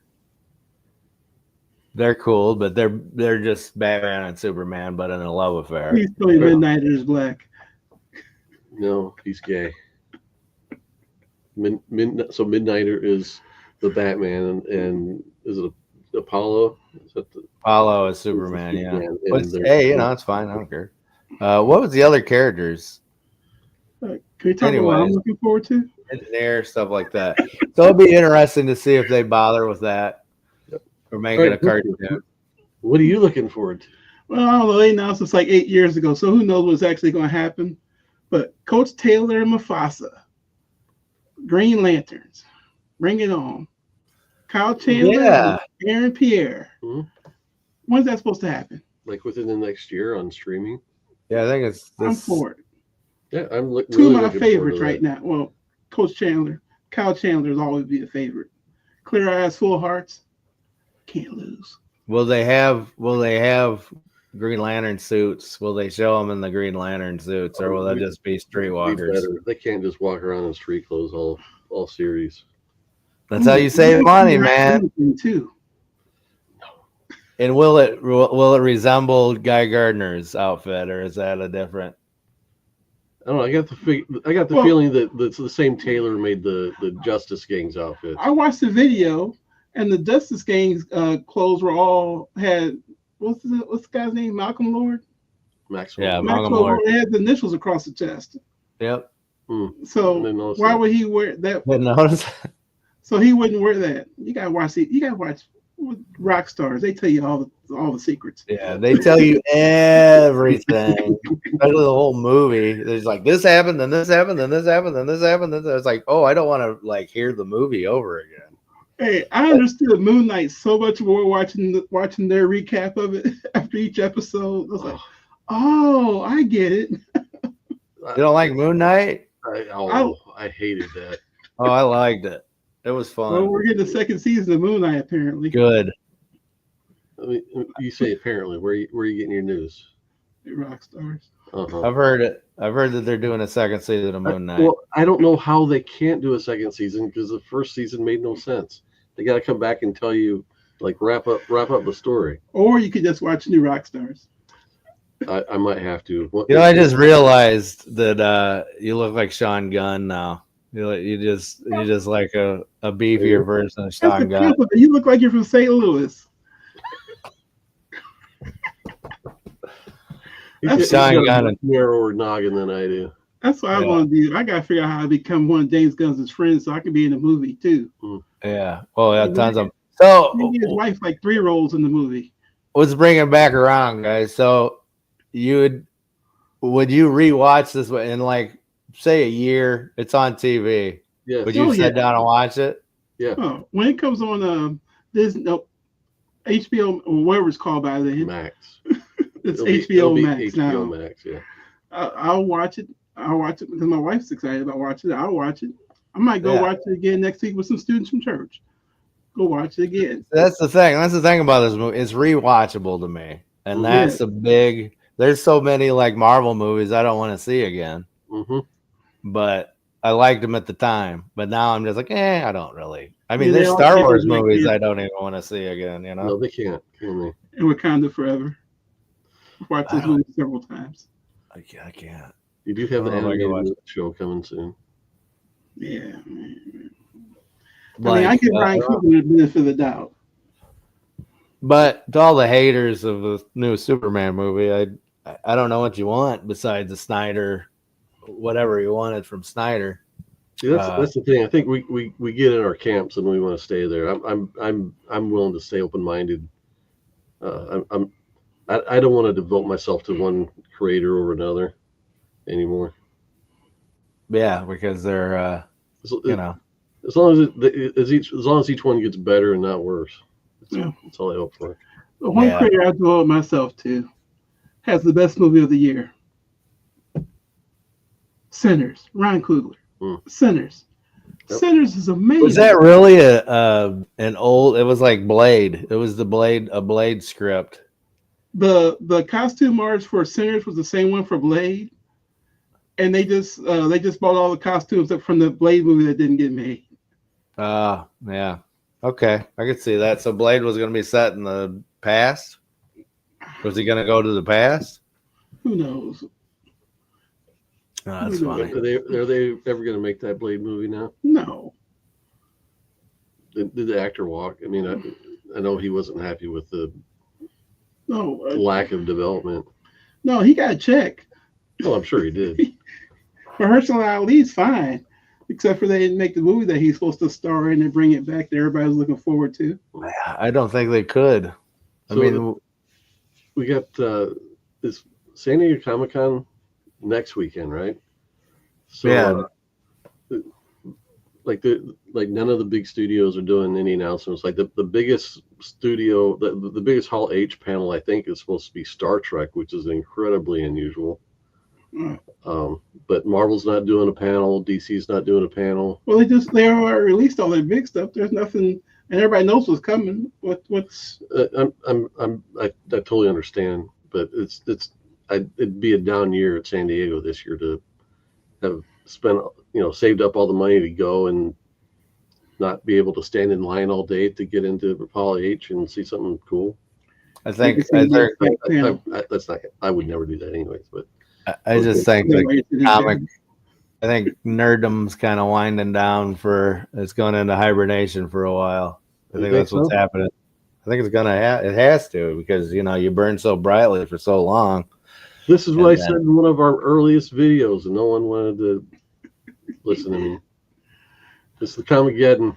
They're cool, but they're just Batman and Superman, but in a love affair. He's playing Midnighter is black. No, he's gay. So Midnighter is the Batman, and is it Apollo? Is that the Apollo is Superman, yeah. Superman, But and they're- hey, it's fine. I don't care. What was the other characters? Can we talk about what I'm Anyways. looking forward to? Engineer, stuff like that. So it'll be interesting to see if they bother with that or make it a cartoon. What are you looking forward to? Well, I don't know. They announced this like 8 years ago, so who knows what's actually going to happen. But Coach Taylor and Mufasa, Green Lanterns, bring it on. Kyle Chandler, Yeah. and Aaron Pierre. Mhm. When's that supposed to happen? Like within the next year on streaming? Yeah, I think it's this. I'm for it. Yeah, I'm Two really of my looking forward favorites to that. right now. Well, Coach Chandler, Kyle Chandler is always be a favorite. Clear eyes, full hearts, can't lose. Will they have Green Lantern suits? Will they show them in the Green Lantern suits, or will they just be streetwalkers? They can't just walk around in street clothes all series. That's how you save money, man. Too. And will it resemble Guy Gardner's outfit, or is that a different? I don't know. I got the feeling that it's the same tailor made the Justice Gang's outfit. I watched the video, and the Justice Gang's clothes were all had what's the guy's name? Malcolm Lord. Maxwell. Yeah, Maxwell Lord. Lord had the initials across the chest. Yep. So Didn't notice why that. would he wear that? Didn't notice. So he wouldn't wear that. You gotta watch rock stars. They tell you all the secrets. Yeah, they tell you everything, especially the whole movie. There's like this happened, then this happened, then this happened, then this happened. Then it's like, oh, I don't want to like hear the movie over again. Hey, I understood Moon Knight so much more watching their recap of it after each episode. I was like, oh, I get it. You don't like Moon Knight? I hated that. Oh, I liked it. It was fun. Well, we're getting the second season of Moon Knight apparently. Good. I mean, you say apparently. Where are you getting your news? Rock stars. Uh-huh. I've heard it. I've heard that they're doing a second season of Moon Knight. Well, I don't know how they can't do a second season because the first season made no sense. They got to come back and tell you, like, wrap up the story. Or you could just watch New Rock Stars. I might have to. I just realized that you look like Sean Gunn now. You just like a beefier version of That's Sean a Gunn. compliment. You look like you're from St. Louis. He's Sean got Gunn. a narrower noggin than I do. That's what I want to do. I gotta figure out how to become one of James Gunn's friends so I can be in the movie too. Yeah. Oh, yeah, tons of. So Maybe his wife like 3 roles in the movie. let's bring it back around, guys. So would you rewatch this in like say a year? It's on TV. Yes. Would you sit down and watch it? Yeah. Oh, when it comes on Disney, HBO or whatever it's called by then, Max. it's It'll HBO be Max now. HBO Max, yeah. I'll watch it. I'll watch it because my wife's excited about watching it. I'll watch it. I might go watch it again next week with some students from church. Go watch it again. That's the thing. That's the thing about this movie. It's rewatchable to me, and that's a big. There's so many like Marvel movies I don't want to see again. Mm-hmm. But I liked them at the time. But now I'm just like, I don't really. I mean, Yeah, there's they all Star can't Wars be like movies this. I don't even want to see again. You know. No, they can't. Can they? And Wakanda Forever. I've watched this movie several times. I can't. You do have the Oh, my animated show coming soon. Yeah, man. Like, I give Ryan Coogler the benefit of the doubt. But to all the haters of the new Superman movie, I don't know what you want besides the Snyder, whatever you wanted from Snyder. See, that's the thing. I think we get in our camps and we want to stay there. I'm willing to stay open minded. I don't want to devote myself to one creator over another anymore. Yeah, because they're as long as each one gets better and not worse. That's all I hope for. The one creator I devote myself to has the best movie of the year. Sinners, Ryan Coogler. Sinners. Yep. Sinners is amazing. Was that really an old? It was like Blade. It was a Blade script. The costume artist for Sinners was the same one for Blade, and they just bought all the costumes up from the Blade movie that didn't get made. Yeah. Okay, I could see that. So Blade was going to be set in the past. Was he going to go to the past? Who knows? Oh, that's Who knows? funny. Are they ever going to make that Blade movie now? No. Did the actor walk? I mean, I know he wasn't happy with the No. lack of development. No, he got a check. Well, I'm sure he did. Mahershala Ali's fine, except for they didn't make the movie that he's supposed to star in and bring it back that everybody was looking forward to. I don't think they could. I mean, we got this San Diego Comic-Con next weekend, right? So, yeah. Like none of the big studios are doing any announcements. Like the biggest studio, the biggest Hall H panel, I think, is supposed to be Star Trek, which is incredibly unusual. But Marvel's not doing a panel. DC's not doing a panel. Well, they already released all their big stuff. There's nothing, and everybody knows what's coming. What's? I totally understand, but it'd be a down year at San Diego this year to have spent, saved up all the money to go and not be able to stand in line all day to get into Hall H and see something cool. I think that's not. I would never do that anyways. But I just think I think nerddom's kind of winding down it's going into hibernation for a while. I think that's what's happening. I think it's it has to, because you burn so brightly for so long. This is what I said in one of our earliest videos, and no one wanted to listen to me. It's the Comic-Geddon.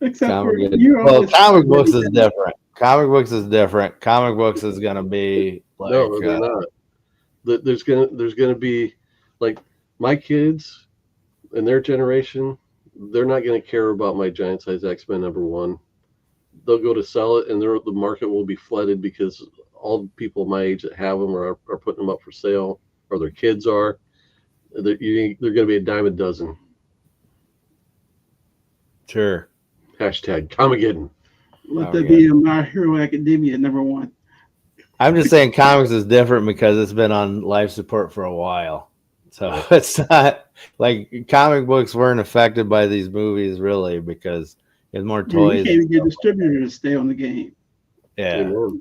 Well, comic books is different. Comic books is different. Comic books is going to be like, no, they're not. There's gonna be, like, my kids and their generation. They're not going to care about my giant size X-Men #1. They'll go to sell it, and the market will be flooded because all the people my age that have them are putting them up for sale, or their kids are. They're going to be a dime a dozen. Sure. Hashtag Comic-Geddon. Let that be a My Hero Academia #1. I'm just saying comics is different because it's been on life support for a while. So it's not like comic books weren't affected by these movies really, because there's more toys. You can't even get distributors to stay on the game. Yeah. So,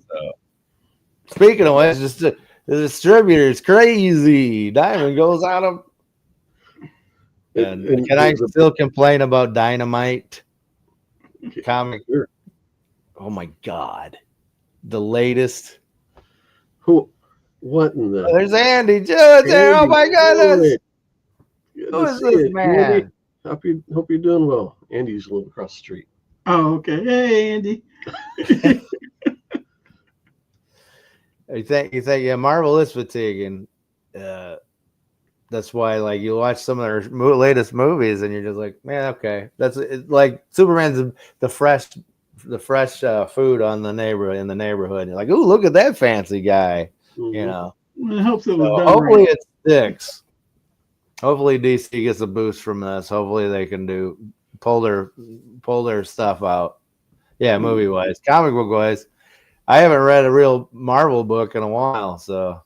speaking of which, the distributor's crazy. Diamond goes out of. And can I still complain about Dynamite comic? Sure. Oh my God. The latest. What in the? There's Andy Judge there. Oh my goodness. Who is this man? Andy, hope you're doing well. Andy's a little across the street. Oh, okay. Hey, Andy. You think Marvel is fatiguing. That's why, like, you watch some of their latest movies and you're just like, man, okay. That's like Superman's the fresh food on in the neighborhood. You're like, ooh, look at that fancy guy. Mm-hmm. It helps it was done hopefully right. it sticks. Hopefully DC gets a boost from this. Hopefully they can pull their stuff out. Yeah, movie wise, comic book wise, I haven't read a real Marvel book in a while. So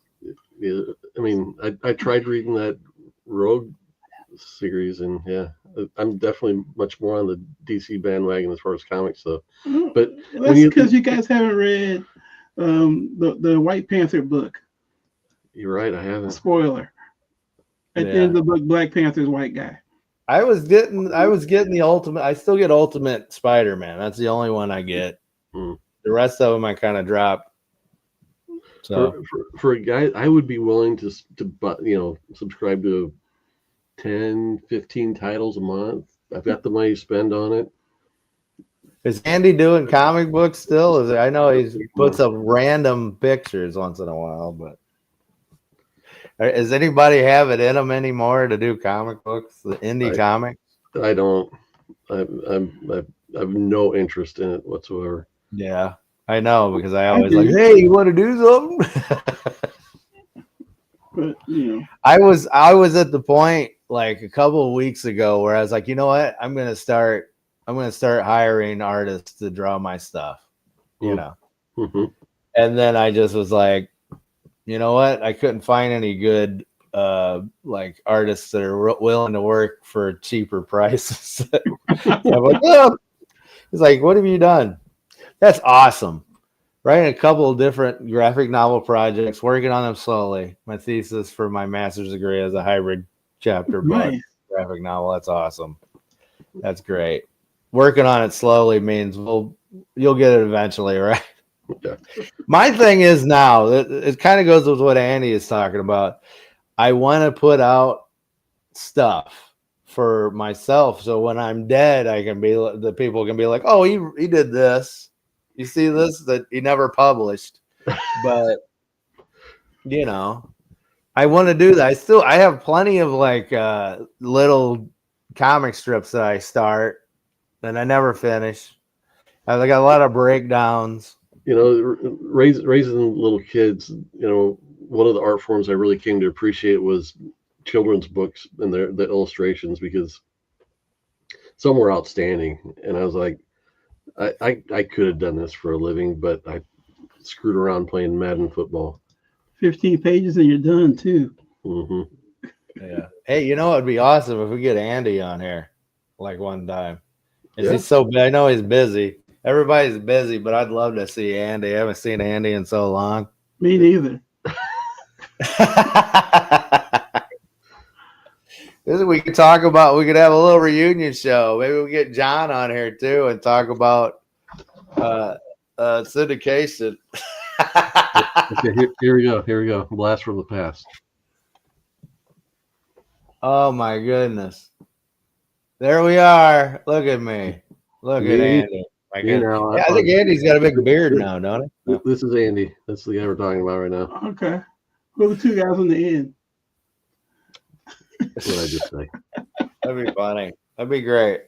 yeah, I mean, I tried reading that Rogue series, and yeah, I'm definitely much more on the DC bandwagon as far as comics stuff. But that's because you guys haven't read the White Panther book. You're right, I haven't. Spoiler. At the end of the book, Black Panther's white guy. I was getting the ultimate. I still get Ultimate Spider-Man. That's the only one I get. The rest of them I kind of drop. So for a guy, I would be willing to subscribe to 10, 15 titles a month. I've got the money to spend on it. Is Andy doing comic books still? I know he puts up random pictures once in a while, but does anybody have it in them anymore to do comic books, the indie comics? I don't. I have no interest in it whatsoever. Yeah, I know, because I always like, hey, you want to do something? But I was at the point like a couple of weeks ago where I was like, you know what, I'm gonna start hiring artists to draw my stuff, Mm-hmm. And then I just was like, you know what, I couldn't find any good like artists that are willing to work for cheaper prices. I'm like, well, He's like, what have you done? That's awesome. Writing a couple of different graphic novel projects, working on them slowly. My thesis for my master's degree is a hybrid chapter book Nice. graphic novel. That's awesome. That's great. Working on it slowly means you'll get it eventually, right? Yeah. My thing is now, it kind of goes with what Andy is talking about. I want to put out stuff for myself, so when I'm dead, the people can be like, "Oh, he did this. You see this that he never published." But I want to do that. I have plenty of like little comic strips that I start and I never finish. I got a lot of breakdowns. Raising little kids, one of the art forms I really came to appreciate was children's books and the illustrations, because some were outstanding. And I was like, I could have done this for a living, but I screwed around playing Madden football. 15 pages and you're done too. Mm-hmm. Yeah. Hey, it'd be awesome if we get Andy on here like one time. Yeah. He's so I know he's busy. Everybody's busy, but I'd love to see Andy. I haven't seen Andy in so long. Me neither. We could talk about. We could have a little reunion show. Maybe we get John on here too and talk about syndication. Okay, here we go. Here we go. Blast from the past. Oh my goodness! There we are. Look at me. Look at Andy. My goodness. I think Andy's got a big beard now, don't he? This is Andy. That's the guy we're talking about right now. Okay. Who are the two guys on the end? That's what I just say. That'd be funny. That'd be great.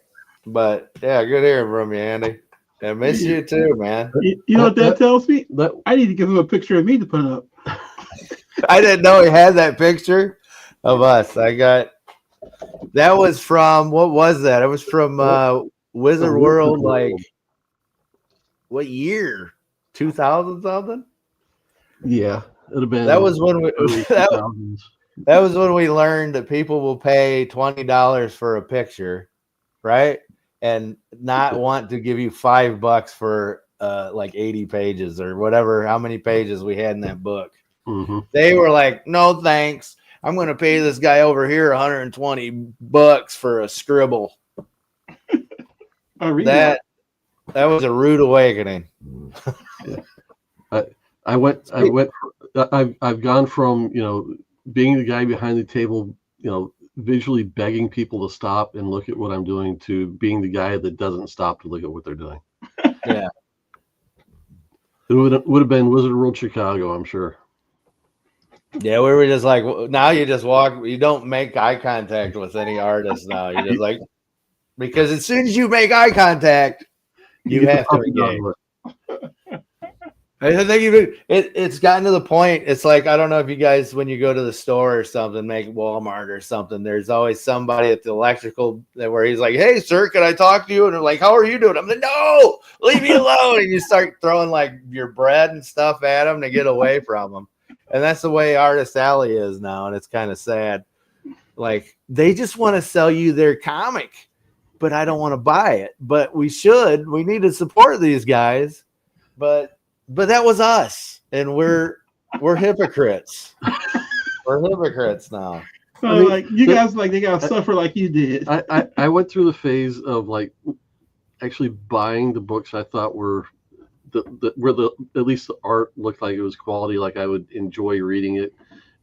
But yeah, good hearing from you, Andy. I miss you too, man. You know what that tells me? I need to give him a picture of me to put up. I didn't know he had that picture of us. That was from, what was that? It was from Wizard World, like, what year? 2000 something? Yeah, it'd have been. That was when that was when we learned that people will pay $20 for a picture, right? And not want to give you $5 for like 80 pages or whatever, how many pages we had in that book. Mm-hmm. They were like, no, thanks. I'm going to pay this guy over here $120 for a scribble. That was a rude awakening. Yeah. I've gone from, being the guy behind the table, visually begging people to stop and look at what I'm doing, to being the guy that doesn't stop to look at what they're doing. Yeah. It would have been Wizard World Chicago, I'm sure. Yeah, we were just like, now you just walk, you don't make eye contact with any artist now. You're just like, because as soon as you make eye contact, you have to engage. I think it's gotten to the point. It's like, I don't know if you guys, when you go to the store or something, make Walmart or something, there's always somebody at the electrical where he's like, "Hey, sir, can I talk to you?" And they're like, "How are you doing?" I'm like, "No, leave me alone." And you start throwing like your bread and stuff at them to get away from them. And that's the way Artist Alley is now. And it's kind of sad. Like, they just want to sell you their comic, but I don't want to buy it. But we need to support these guys. But that was us, and we're hypocrites. We're hypocrites now. So you guys they gotta suffer like you did. I went through the phase of like actually buying the books I thought were at least the art looked like it was quality, like I would enjoy reading it,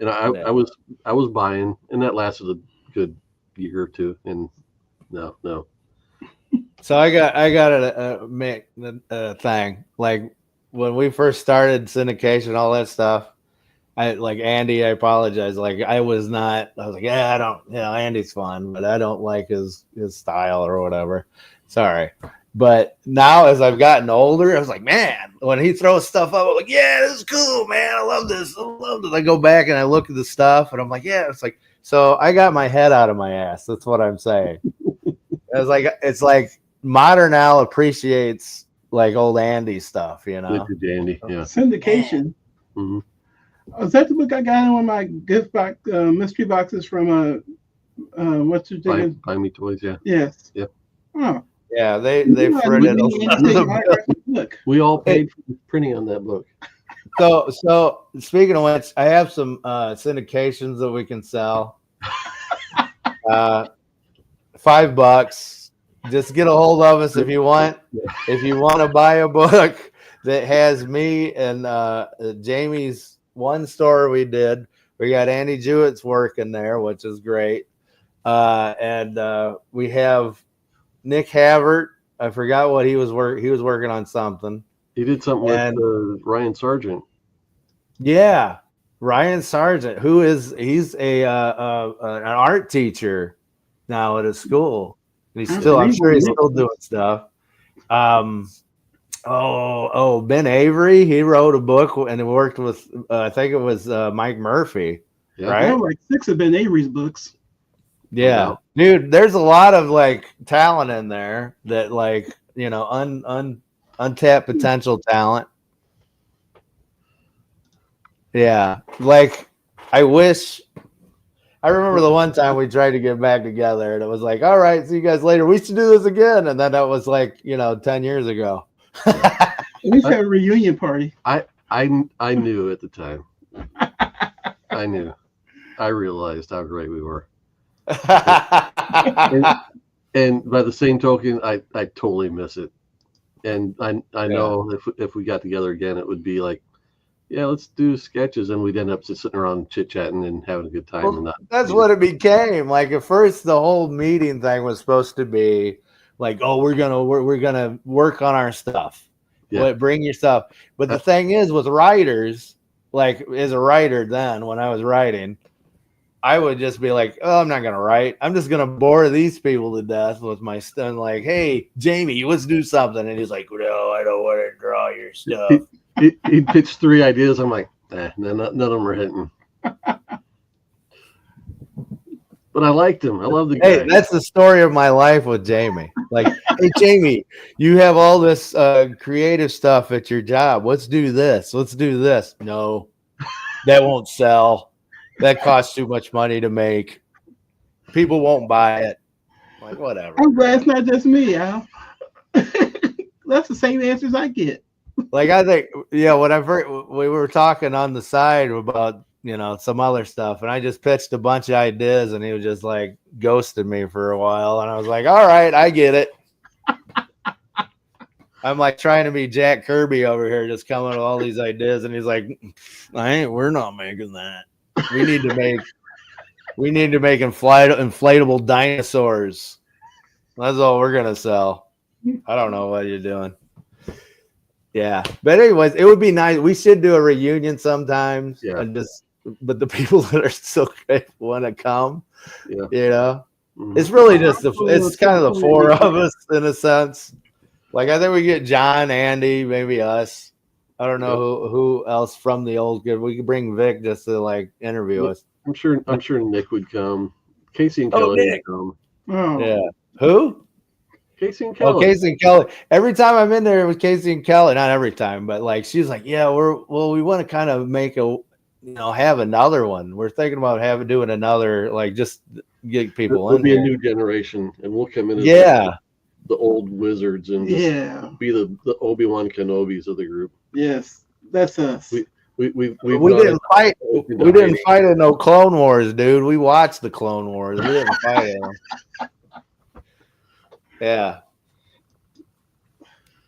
and I was buying, and that lasted a good year or two, and no. So I got a thing like. When we first started syndication, all that stuff, Andy, I apologize. I was like, yeah, I don't, Andy's fun, but I don't like his style or whatever. Sorry. But now as I've gotten older, I was like, man, when he throws stuff up, I'm like, yeah, this is cool, man. I love this. I go back and I look at the stuff and I'm like, yeah, so I got my head out of my ass. That's what I'm saying. It's like Modern Al appreciates like old Andy stuff, Andy, yeah. Syndication. Mm-hmm. Is that the book I got in one of my gift box mystery boxes from what's your name? Buy Me Toys, yeah. Yes. Yep. Oh. Yeah, they You know, fronted a Andy lot of take the my bill. book. We all paid for the printing on that book. So speaking of which, I have some syndications that we can sell. $5. Just get a hold of us if you want. If you want to buy a book that has me and Jamie's one store we did, we got Andy Jewett's work in there, which is great. And we have Nick Havert. I forgot what he was He was working on something. He did something with Ryan Sargent. Yeah, Ryan Sargent, he's an art teacher now at his school. And I'm sure he's still doing stuff. Ben Avery, he wrote a book and he worked with I think it was Mike Murphy. Yeah. Right? I have like 6 of Ben Avery's books. Yeah, dude, there's a lot of like talent in there that like, you know, untapped potential talent. Yeah, like I remember the one time we tried to get back together and it was like, all right, see you guys later. We should do this again. And then that was like, 10 years ago. We should have a reunion party. I knew at the time. I knew. I realized how great we were. And by the same token, I totally miss it. And I know if we got together again, it would be like, yeah, let's do sketches, and we'd end up just sitting around chit-chatting and having a good time. Well, and that's what it became. Like at first, the whole meeting thing was supposed to be like, oh, we're gonna work on our stuff. Yeah. Bring your stuff. But the thing is, with writers, like as a writer, then when I was writing, I would just be like, oh, I'm not gonna write. I'm just gonna bore these people to death with my stuff. Like, hey, Jamie, let's do something. And he's like, no, I don't want to draw your stuff. He pitched 3 ideas. I'm like, none of them are hitting. But I liked him. I love the guy. Hey, that's the story of my life with Jamie. Like, hey, Jamie, you have all this creative stuff at your job. Let's do this. Let's do this. No, that won't sell. That costs too much money to make. People won't buy it. Like, whatever. I'm glad it's not just me, Al. That's the same answers I get. Like, I think, whenever we were talking on the side about, some other stuff, and I just pitched a bunch of ideas, and he was just like ghosted me for a while, and I was like, all right, I get it. I'm like trying to be Jack Kirby over here, just coming with all these ideas, and he's like, we're not making that. We need to make inflatable dinosaurs. That's all we're gonna sell. I don't know what you're doing. Yeah, but anyways, it would be nice. We should do a reunion sometimes. Yeah. But the people that are still want to come, Mm-hmm. it's really just it's kind of the 4 of us in a sense. Like I think we get John, Andy, maybe us. I don't know who else from the old good. We could bring Vic just to like interview us. I'm sure Nick would come. Casey and Kelly would come. Oh. Yeah. Who? Casey and Kelly. Oh, Casey and Kelly. Every time I'm in there with Casey and Kelly, not every time, but like she's like, yeah, we want to kind of make have another one. We're thinking about doing another, like just get people in. There'll be a new generation, and we'll come in as the old wizards and be the Obi-Wan Kenobis of the group. Yes, that's us. We didn't fight. We didn't fight in no Clone Wars, dude. We watched the Clone Wars. We didn't fight in them. Yeah.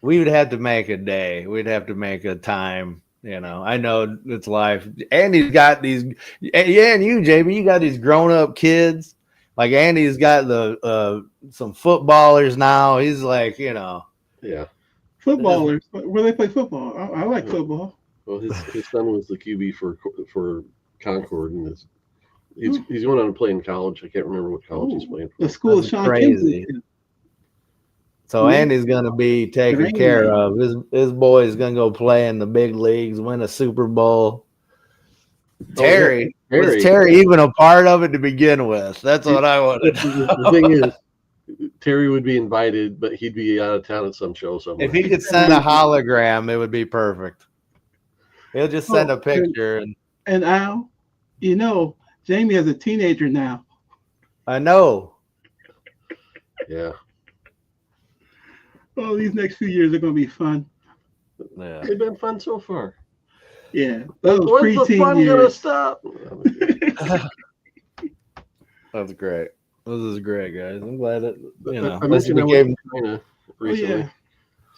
We would have to make a day. We'd have to make a time. I know it's life. Andy's got these, and you, JB, you got these grown-up kids. Like Andy's got some footballers now. He's like, Yeah. Footballers. Where they play football. I like football. Well, his son was the QB for Concord, and he's going on to play in college. I can't remember what college he's playing for. The school of Sean crazy. Kempton. So Andy's gonna be taken care of. His boy is gonna go play in the big leagues, win a Super Bowl. Terry, was Terry even a part of it to begin with? That's what I wanted. The thing is, Terry would be invited, but he'd be out of town at some show somewhere. If he could send a hologram, it would be perfect. He'll just send a picture. And Al, Jamie has a teenager now. I know. Yeah. Oh, these next few years are going to be fun. Yeah. They've been fun so far. Yeah, those When's the preteen fun gonna years. stop? That's great. This is great, guys. I'm glad that I this mentioned I went became. to China Oh recently. yeah.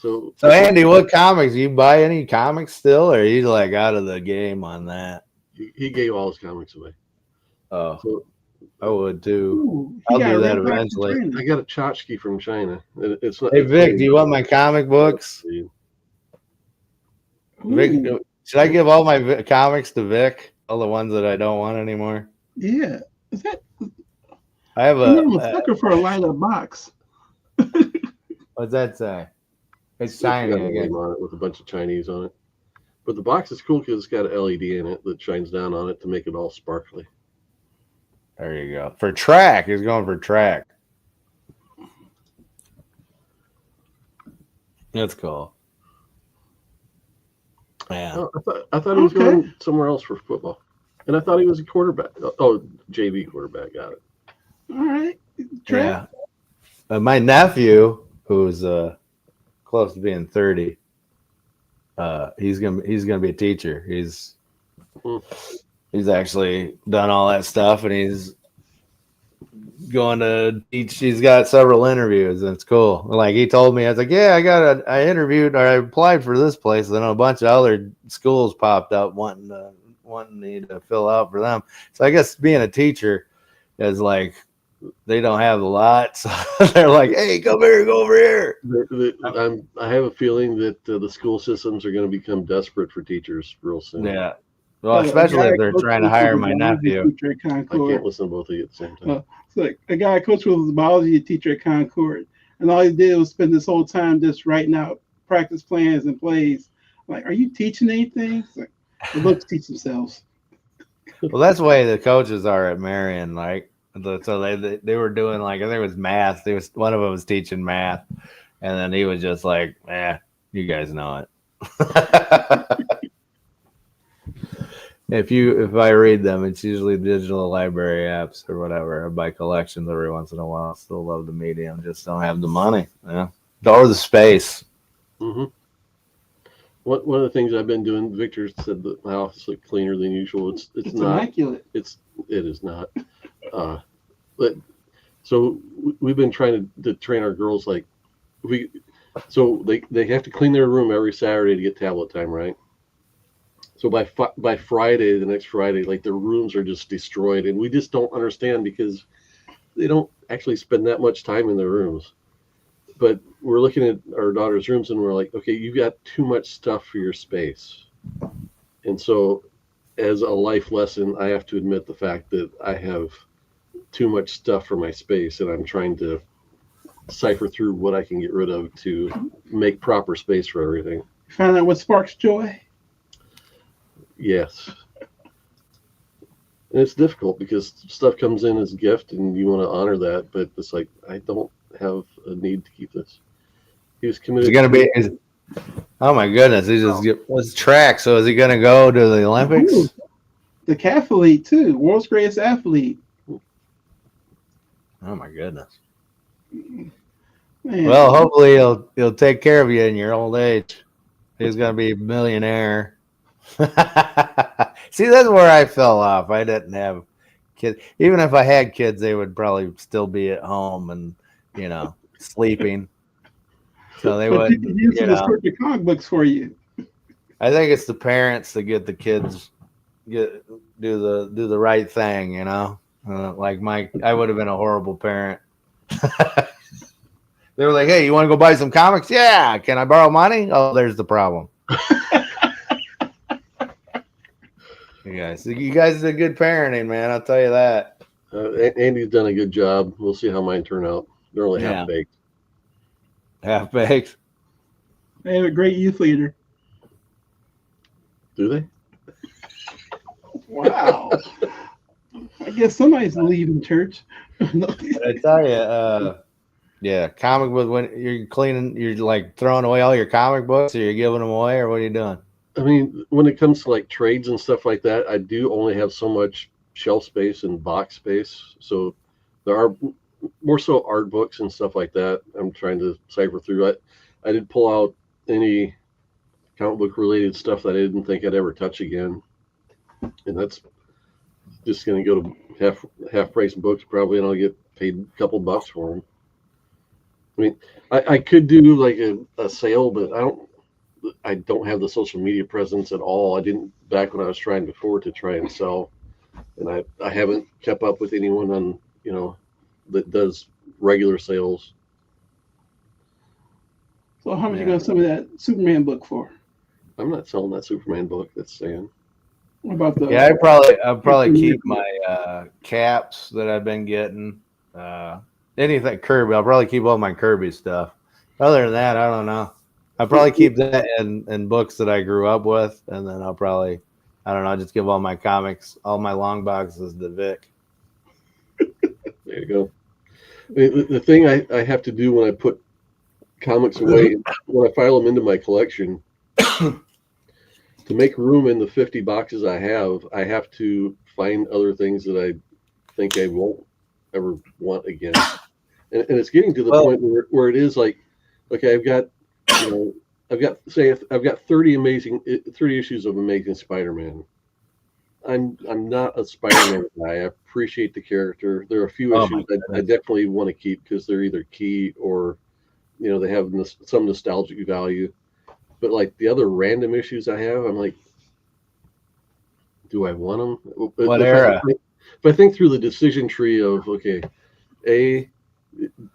So So Andy, what comics? You buy any comics still, or are you like out of the game on that? he gave all his comics away. Oh, So I would too. Ooh, he I'll got do a that real box eventually. of China. I got a tchotchke from China. It's not. Hey it's Vic, not- do you want my comic books? Vic, Ooh, should I give all my comics to Vic? All the ones that I don't want anymore. yeah. Is that? I have I'm a a sucker for a light up box. what's that say? It's It's got shiny a again. name on it with a bunch of Chinese on it. But the box is cool because it's got an LED in it that shines down on it to make it all sparkly. There you go. For track, he's going for track. That's cool. Yeah. Oh, I thought he was Okay. going somewhere else for football, and I thought he was a quarterback. Oh, JV quarterback. Got it. All right. Track. Yeah. My nephew, who's close to being 30, he's gonna be a teacher. He's actually done all that stuff, and he's going to teach. He's got several interviews, and it's cool. Like he told me, I was like, yeah, I interviewed or I applied for this place, and then a bunch of other schools popped up wanting me to fill out for them. So I guess being a teacher is like they don't have a lot, so they're like, hey, come here, go over here. I have a feeling that the school systems are going to become desperate for teachers real soon. Yeah. Well, especially if they're trying to hire my nephew. I can't listen to both of you at the same time. It's like a guy coach was a biology teacher at Concord, and all he did was spend this whole time just writing out practice plans and plays. Like, are you teaching anything? It's like, the books teach themselves. Well, that's the way the coaches are at Marion. Like, so they were doing like I think it was math. One of them was teaching math, and then he was just like, you guys know it. If I read them, it's usually digital library apps or whatever. I buy collections every once in a while. Still love the medium, just don't have the money. Yeah, or the space. Mm-hmm. One of the things I've been doing, Victor said that my office looked cleaner than usual. It's not. Immaculate. It is not. But so we've been trying to train our girls like so they have to clean their room every Saturday to get tablet time, right? So by Friday, the next Friday, like their rooms are just destroyed, and we just don't understand because they don't actually spend that much time in their rooms. But we're looking at our daughter's rooms, and we're like, okay, you got too much stuff for your space. And so, as a life lesson, I have to admit the fact that I have too much stuff for my space, and I'm trying to cipher through what I can get rid of to make proper space for everything. Find out what sparks joy. Yes. And it's difficult because stuff comes in as a gift and you want to honor that, but it's like, I don't have a need to keep this. He was committed. Is he gonna be? Oh my goodness! He just what's track? So is he gonna go to the Olympics? Ooh, the cathlete too, world's greatest athlete. Oh my goodness! Man. Well, hopefully he'll take care of you in your old age. He's gonna be a millionaire. See, that's where I fell off. I didn't have kids. Even if I had kids, they would probably still be at home and sleeping. So they would. You can use some scripted comic books for you. I think it's the parents that get the kids do the right thing. Like I would have been a horrible parent. They were like, "Hey, you want to go buy some comics? Yeah. Can I borrow money? Oh, there's the problem." You guys did good parenting, man. I'll tell you that. Andy's done a good job. We'll see how mine turn out. They're only half baked. Half baked. They have a great youth leader. Do they? Wow. I guess somebody's leaving church. I tell you, comic book, when you're cleaning, you're like throwing away all your comic books, or you're giving them away, or what are you doing? I mean, when it comes to like trades and stuff like that, I do only have so much shelf space and box space. So there are more so art books and stuff like that. I'm trying to cipher through it. I did pull out any comic book related stuff that I didn't think I'd ever touch again, and that's just going to go to half price books probably, and I'll get paid a couple bucks for them. I mean, I could do like a sale, but I don't have the social media presence at all. I didn't back when I was trying before to try and sell, and I haven't kept up with anyone on that does regular sales. So how much you gonna sell me that Superman book for? I'm not selling that Superman book. That's saying. What about the? Yeah, I'll probably keep my caps that I've been getting. Anything Kirby, I'll probably keep all my Kirby stuff. Other than that, I don't know. I'll probably keep that in books that I grew up with, and then I'll probably, I don't know, just give all my comics, all my long boxes to Vic. There you go. I mean, the thing I have to do when I put comics away, when I file them into my collection, to make room in the 50 boxes I have to find other things that I think I won't ever want again. And it's getting to the point where it is like, okay, I've got 30 issues of Amazing Spider-Man. I'm not a Spider-Man guy. I appreciate the character. There are a few issues I definitely want to keep because they're either key or they have some nostalgic value. But like the other random issues I have, I'm like, do I want them? What era? If I think through the decision tree of, okay,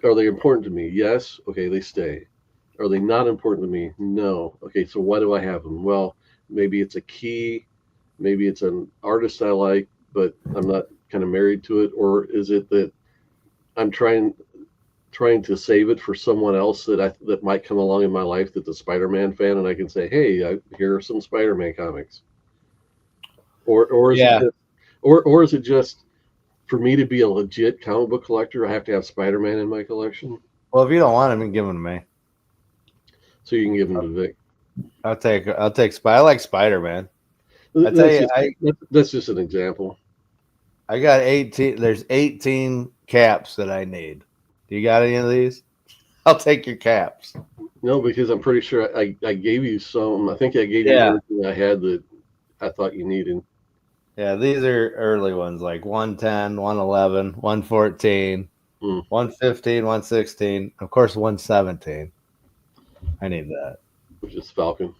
are they important to me? Yes. Okay, they stay. Are they not important to me? No. Okay, so why do I have them? Well, maybe it's a key. Maybe it's an artist I like, but I'm not kind of married to it. Or is it that I'm trying to save it for someone else that might come along in my life that's a Spider-Man fan, and I can say, hey, here are some Spider-Man comics. Or is it just for me to be a legit comic book collector, I have to have Spider-Man in my collection? Well, if you don't want them, you can give them to me. So you can give them to Vic. I'll take I like Spider-Man. That's just an example. I got 18. There's 18 caps that I need. Do you got any of these? I'll take your caps. No, because I'm pretty sure I gave you some. I think I gave you everything I had that I thought you needed. Yeah, these are early ones like 110, 111, 114, 115, 116, of course 117. I need that. Which is Falcon.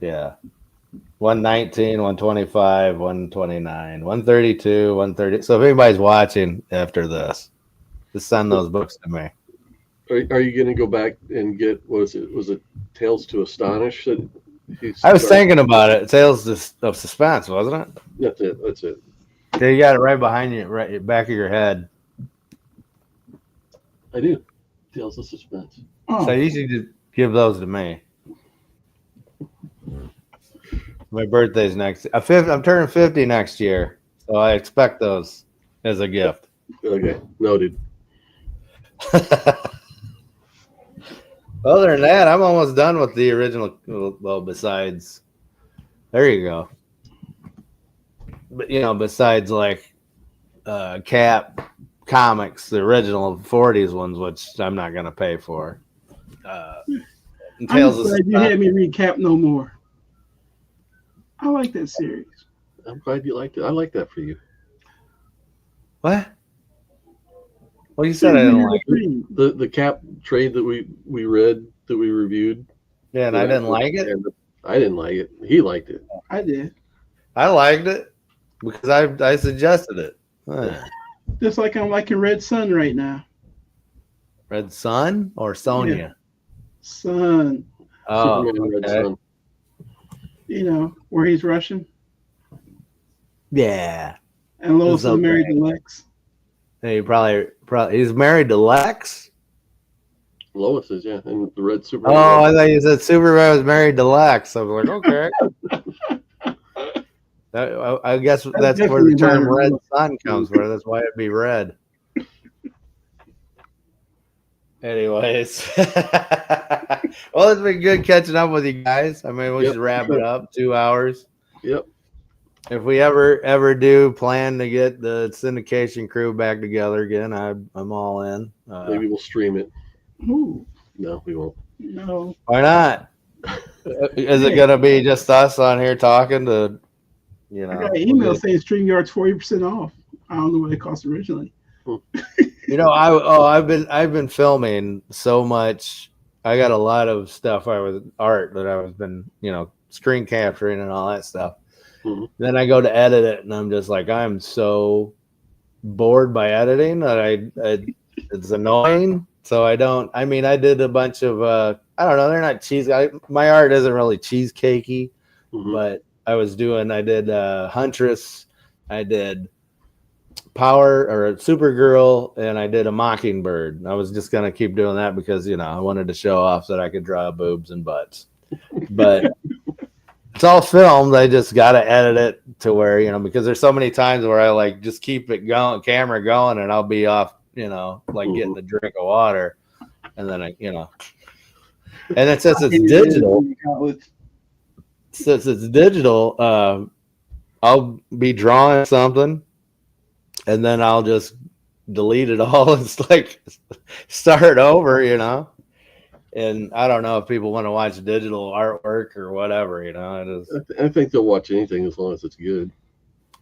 Yeah. 119, 125, 129, 132, 130. So if anybody's watching after this, just send those books to me. Are you going to go back and get, was it Tales to Astonish? I was thinking about it. Tales of Suspense, wasn't it? That's it. Yeah, you got it right behind you, right back of your head. I do. Tales of Suspense. Oh. So you should just give those to me. My birthday's next. I'm turning 50 next year, so I expect those as a gift. Okay, noted. Other than that, I'm almost done with the original. Well, besides, there you go. But besides like Cap Comics, the original 40s ones, which I'm not gonna pay for. I'm glad you had me read Cap No More. I like that series. I'm glad you liked it. I like that for you. What? Well, you said I didn't like it. The Cap trade that we read, that we reviewed. Yeah, and I didn't like it? I didn't like it. He liked it. I did. I liked it because I suggested it. Just like I'm liking Red Sun right now. Red Sun or Sonya? Yeah. Sun. Oh, Superman, okay. Red Sun. Where he's Russian. Yeah. And Lois is married to Lex. Hey, probably he's married to Lex. Lois is, yeah, and the Red Superman. Oh, I thought you said Superman was married to Lex. I was like, okay. I guess that's where the term Red Sun comes from. That's why it'd be red. Anyways, well, it's been good catching up with you guys. I mean, we should wrap it up. 2 hours. Yep. If we ever do plan to get the syndication crew back together again, I'm all in. Maybe we'll stream it. Ooh. No, we won't. No. Why not? Is it gonna be just us on here talking to, you I know? got an email saying StreamYard's 40% off. I don't know what it cost originally. You know, I've been filming so much. I got a lot of stuff art that I've been, screen capturing and all that stuff. Mhm. Then I go to edit it, and I'm just like, I'm so bored by editing that it's annoying. So I don't. I mean, I did a bunch of I don't know. They're not cheese. My art isn't really cheesecakey, Mhm. but I did Huntress. I did Power or Supergirl, and I did a Mockingbird. I was just gonna keep doing that because I wanted to show off that I could draw boobs and butts. But it's all filmed. I just gotta edit it to where because there's so many times where I like just keep it going, camera going, and I'll be off, like getting a drink of water, and then and then since it's digital, I'll be drawing something, and then I'll just delete it all and like start over, And I don't know if people want to watch digital artwork or whatever, It is. I think they'll watch anything as long as it's good.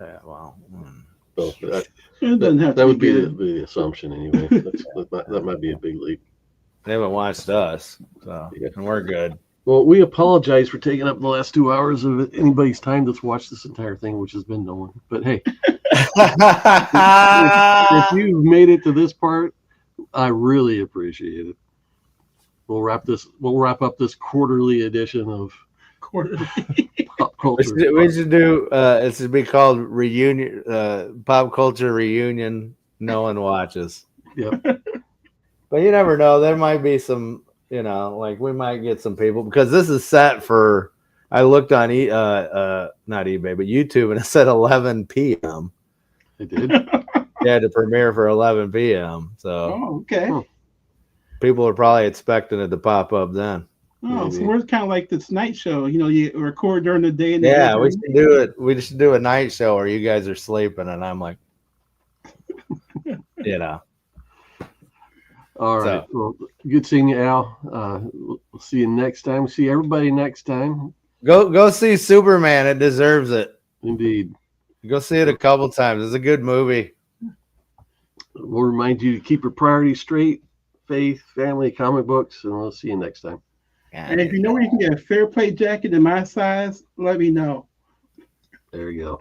Yeah, well, So It doesn't have that to would be be good. the assumption anyway. That might be a big leap. they haven't watched us, so Yeah. and we're good. Well, we apologize for taking up the last 2 hours of anybody's time that's watched this entire thing, which has been no one. But hey, if you've made it to this part, I really appreciate it. We'll wrap up this quarterly edition of Quarterly. Pop Culture. We should do it should be called reunion, pop culture reunion. No one watches. Yep. But you never know. There might be some, like we might get some people because this is set for. I looked on not eBay, but YouTube, and it said 11 p.m. I did. Yeah, to premiere for 11 p.m. So Oh, okay. people are probably expecting it to pop up then. Oh, so Maybe. we're kind of like the Tonight Show. You record during the day and Yeah, we should do it. We should do a night show where you guys are sleeping, and I'm like, All right. So. Well, good seeing you, Al. We'll see you next time. See everybody next time. Go see Superman. It deserves it. Indeed. Go see it a couple times. It's a good movie. We'll remind you to keep your priorities straight: faith, family, comic books, and we'll see you next time. And if you know where you can get a Fair Play jacket in my size, let me know. There you go.